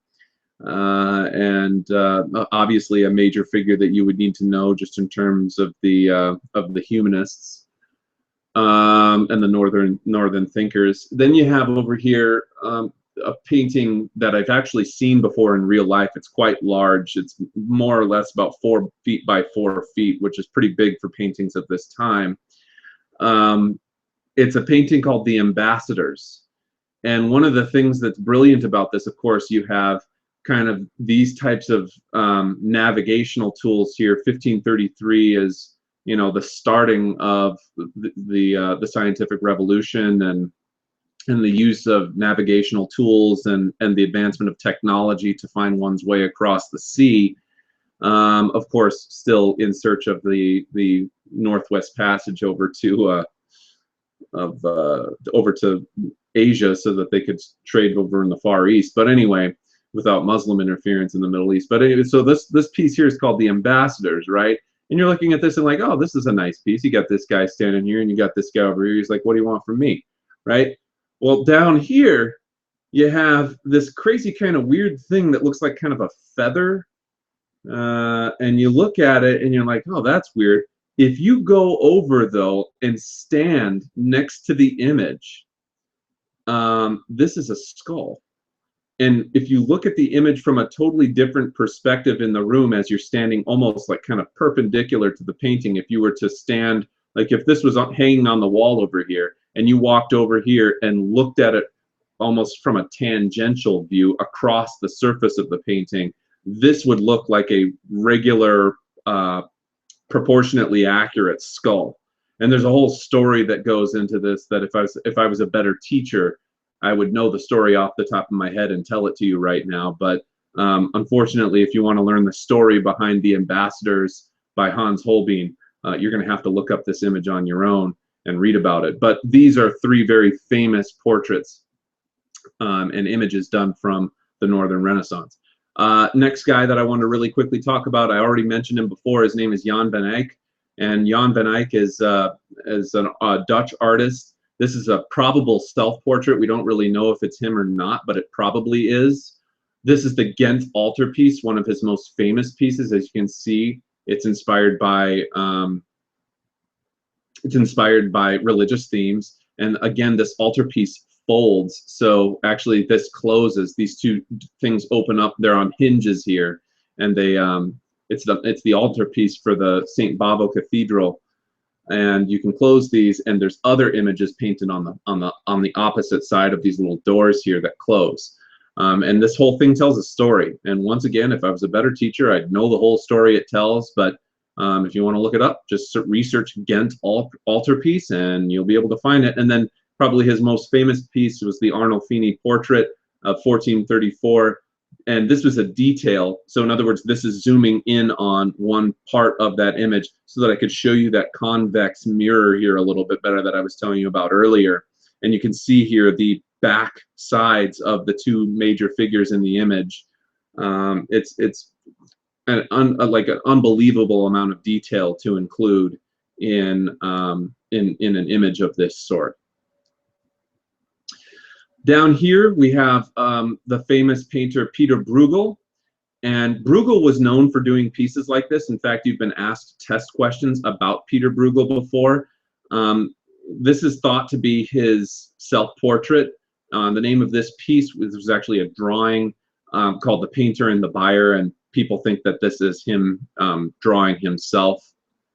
A: and obviously a major figure that you would need to know just in terms of the humanists. And the northern thinkers. Then you have over here a painting that I've actually seen before in real life. It's quite large. It's more or less about 4 feet by 4 feet, which is pretty big for paintings of this time. It's a painting called The Ambassadors. And one of the things that's brilliant about this, of course, you have kind of these types of navigational tools here. 1533 is, you know, the starting of the scientific revolution and the use of navigational tools and the advancement of technology to find one's way across the sea. Of course, still in search of the Northwest Passage over to Asia, so that they could trade over in the Far East. But anyway, without Muslim interference in the Middle East. But anyway, so this piece here is called The Ambassadors, right? And you're looking at this and like, oh, this is a nice piece. You got this guy standing here and you got this guy over here. He's like, what do you want from me, right? Well, down here, you have this crazy kind of weird thing that looks like kind of a feather. And you look at it and you're like, oh, that's weird. If you go over, though, and stand next to the image, this is a skull. And if you look at the image from a totally different perspective in the room, as you're standing almost like kind of perpendicular to the painting, if you were to stand, like if this was hanging on the wall over here, and you walked over here and looked at it almost from a tangential view across the surface of the painting, this would look like a regular, proportionately accurate skull. And there's a whole story that goes into this, that if I was a better teacher, I would know the story off the top of my head and tell it to you right now. But unfortunately, if you want to learn the story behind The Ambassadors by Hans Holbein, you're going to have to look up this image on your own and read about it. But these are 3 very famous portraits and images done from the Northern Renaissance. Next guy that I want to really quickly talk about, I already mentioned him before. His name is Jan van Eyck. And Jan van Eyck is a Dutch artist. This is a probable self-portrait. We don't really know if it's him or not, but it probably is. This is the Ghent altarpiece, one of his most famous pieces. As you can see, it's inspired by religious themes. And again, this altarpiece folds. So actually, this closes. These 2 things open up. They're on hinges here, and they it's the altarpiece for the St. Bavo Cathedral. And you can close these, and there's other images painted on the opposite side of these little doors here that close. And this whole thing tells a story. And once again, if I was a better teacher, I'd know the whole story it tells. But if you want to look it up, just research Ghent altarpiece, and you'll be able to find it. And then probably his most famous piece was the Arnolfini portrait of 1434. And this was a detail. So in other words, this is zooming in on one part of that image so that I could show you that convex mirror here a little bit better that I was telling you about earlier. And you can see here the back sides of the 2 major figures in the image. It's like an unbelievable amount of detail to include in an image of this sort. Down here we have the famous painter Peter Bruegel, and Bruegel was known for doing pieces like this. In fact, you've been asked test questions about Peter Bruegel before. This is thought to be his self-portrait. The name of this piece was actually a drawing called The Painter and the Buyer, and people think that this is him drawing himself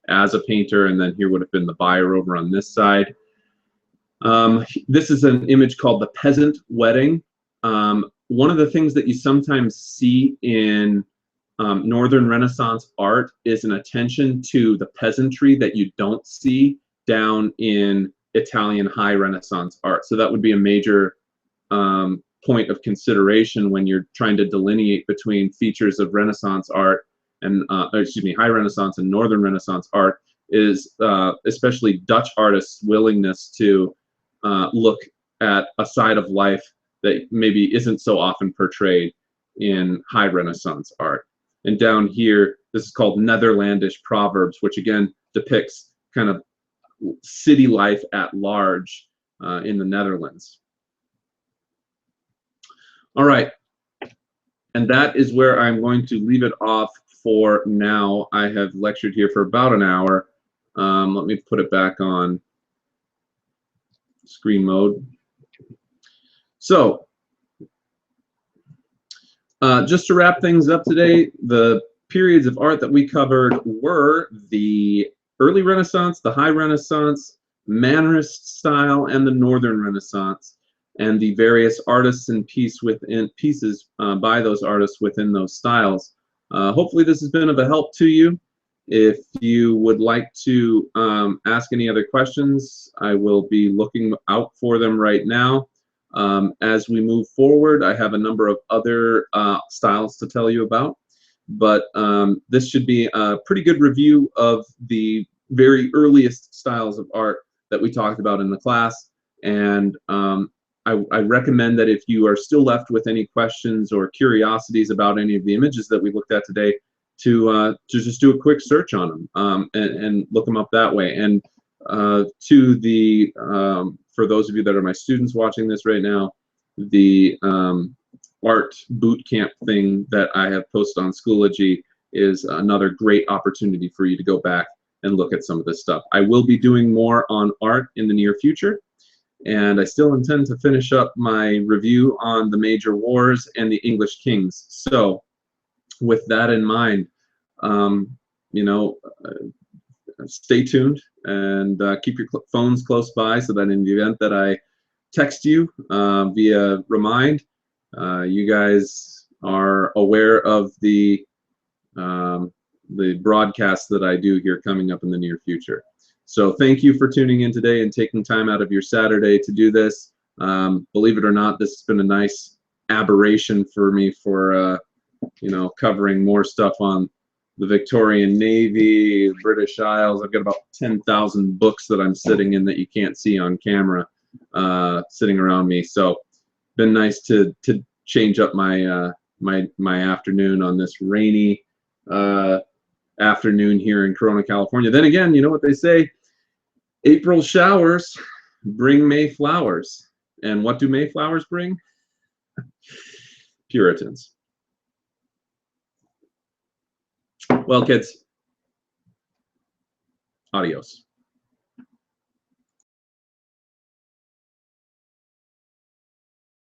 A: as a painter, and then here would have been the buyer over on this side. This is an image called The Peasant Wedding. One of the things that you sometimes see in Northern Renaissance art is an attention to the peasantry that you don't see down in Italian high Renaissance art. So that would be a major point of consideration when you're trying to delineate between features of Renaissance art and, excuse me, high Renaissance and Northern Renaissance art, is especially Dutch artists' willingness to look at a side of life that maybe isn't so often portrayed in high Renaissance art. And down here, this is called Netherlandish Proverbs, which again depicts kind of city life at large in the Netherlands. All right, and that is where I'm going to leave it off for now. I have lectured here for about an hour. Let me put it back on screen mode. So, just to wrap things up today, the periods of art that we covered were the early Renaissance, the high Renaissance, Mannerist style, and the Northern Renaissance, and the various artists and pieces by those artists within those styles. Hopefully this has been of a help to you. If you would like to ask any other questions, I will be looking out for them right now. As we move forward, I have a number of other styles to tell you about, but this should be a pretty good review of the very earliest styles of art that we talked about in the class. And I recommend that if you are still left with any questions or curiosities about any of the images that we looked at today, to just do a quick search on them and look them up that way. And to the for those of you that are my students watching this right now, the art boot camp thing that I have posted on Schoology is another great opportunity for you to go back and look at some of this stuff. I will be doing more on art in the near future, and I still intend to finish up my review on the major wars and the English kings. So with that in mind, you know, stay tuned and keep your phones close by so that in the event that I text you via remind, you guys are aware of the broadcast that I do here coming up in the near future. So thank you for tuning in today and taking time out of your Saturday to do this. Believe it or not, this has been a nice aberration for me for you know, covering more stuff on the Victorian Navy, British Isles. I've got about 10,000 books that I'm sitting in that you can't see on camera sitting around me. So been nice to change up my my afternoon on this rainy afternoon here in Corona, California. Then again, you know what they say, April showers bring May flowers. And what do May flowers bring? Puritans. Well, kids, adios.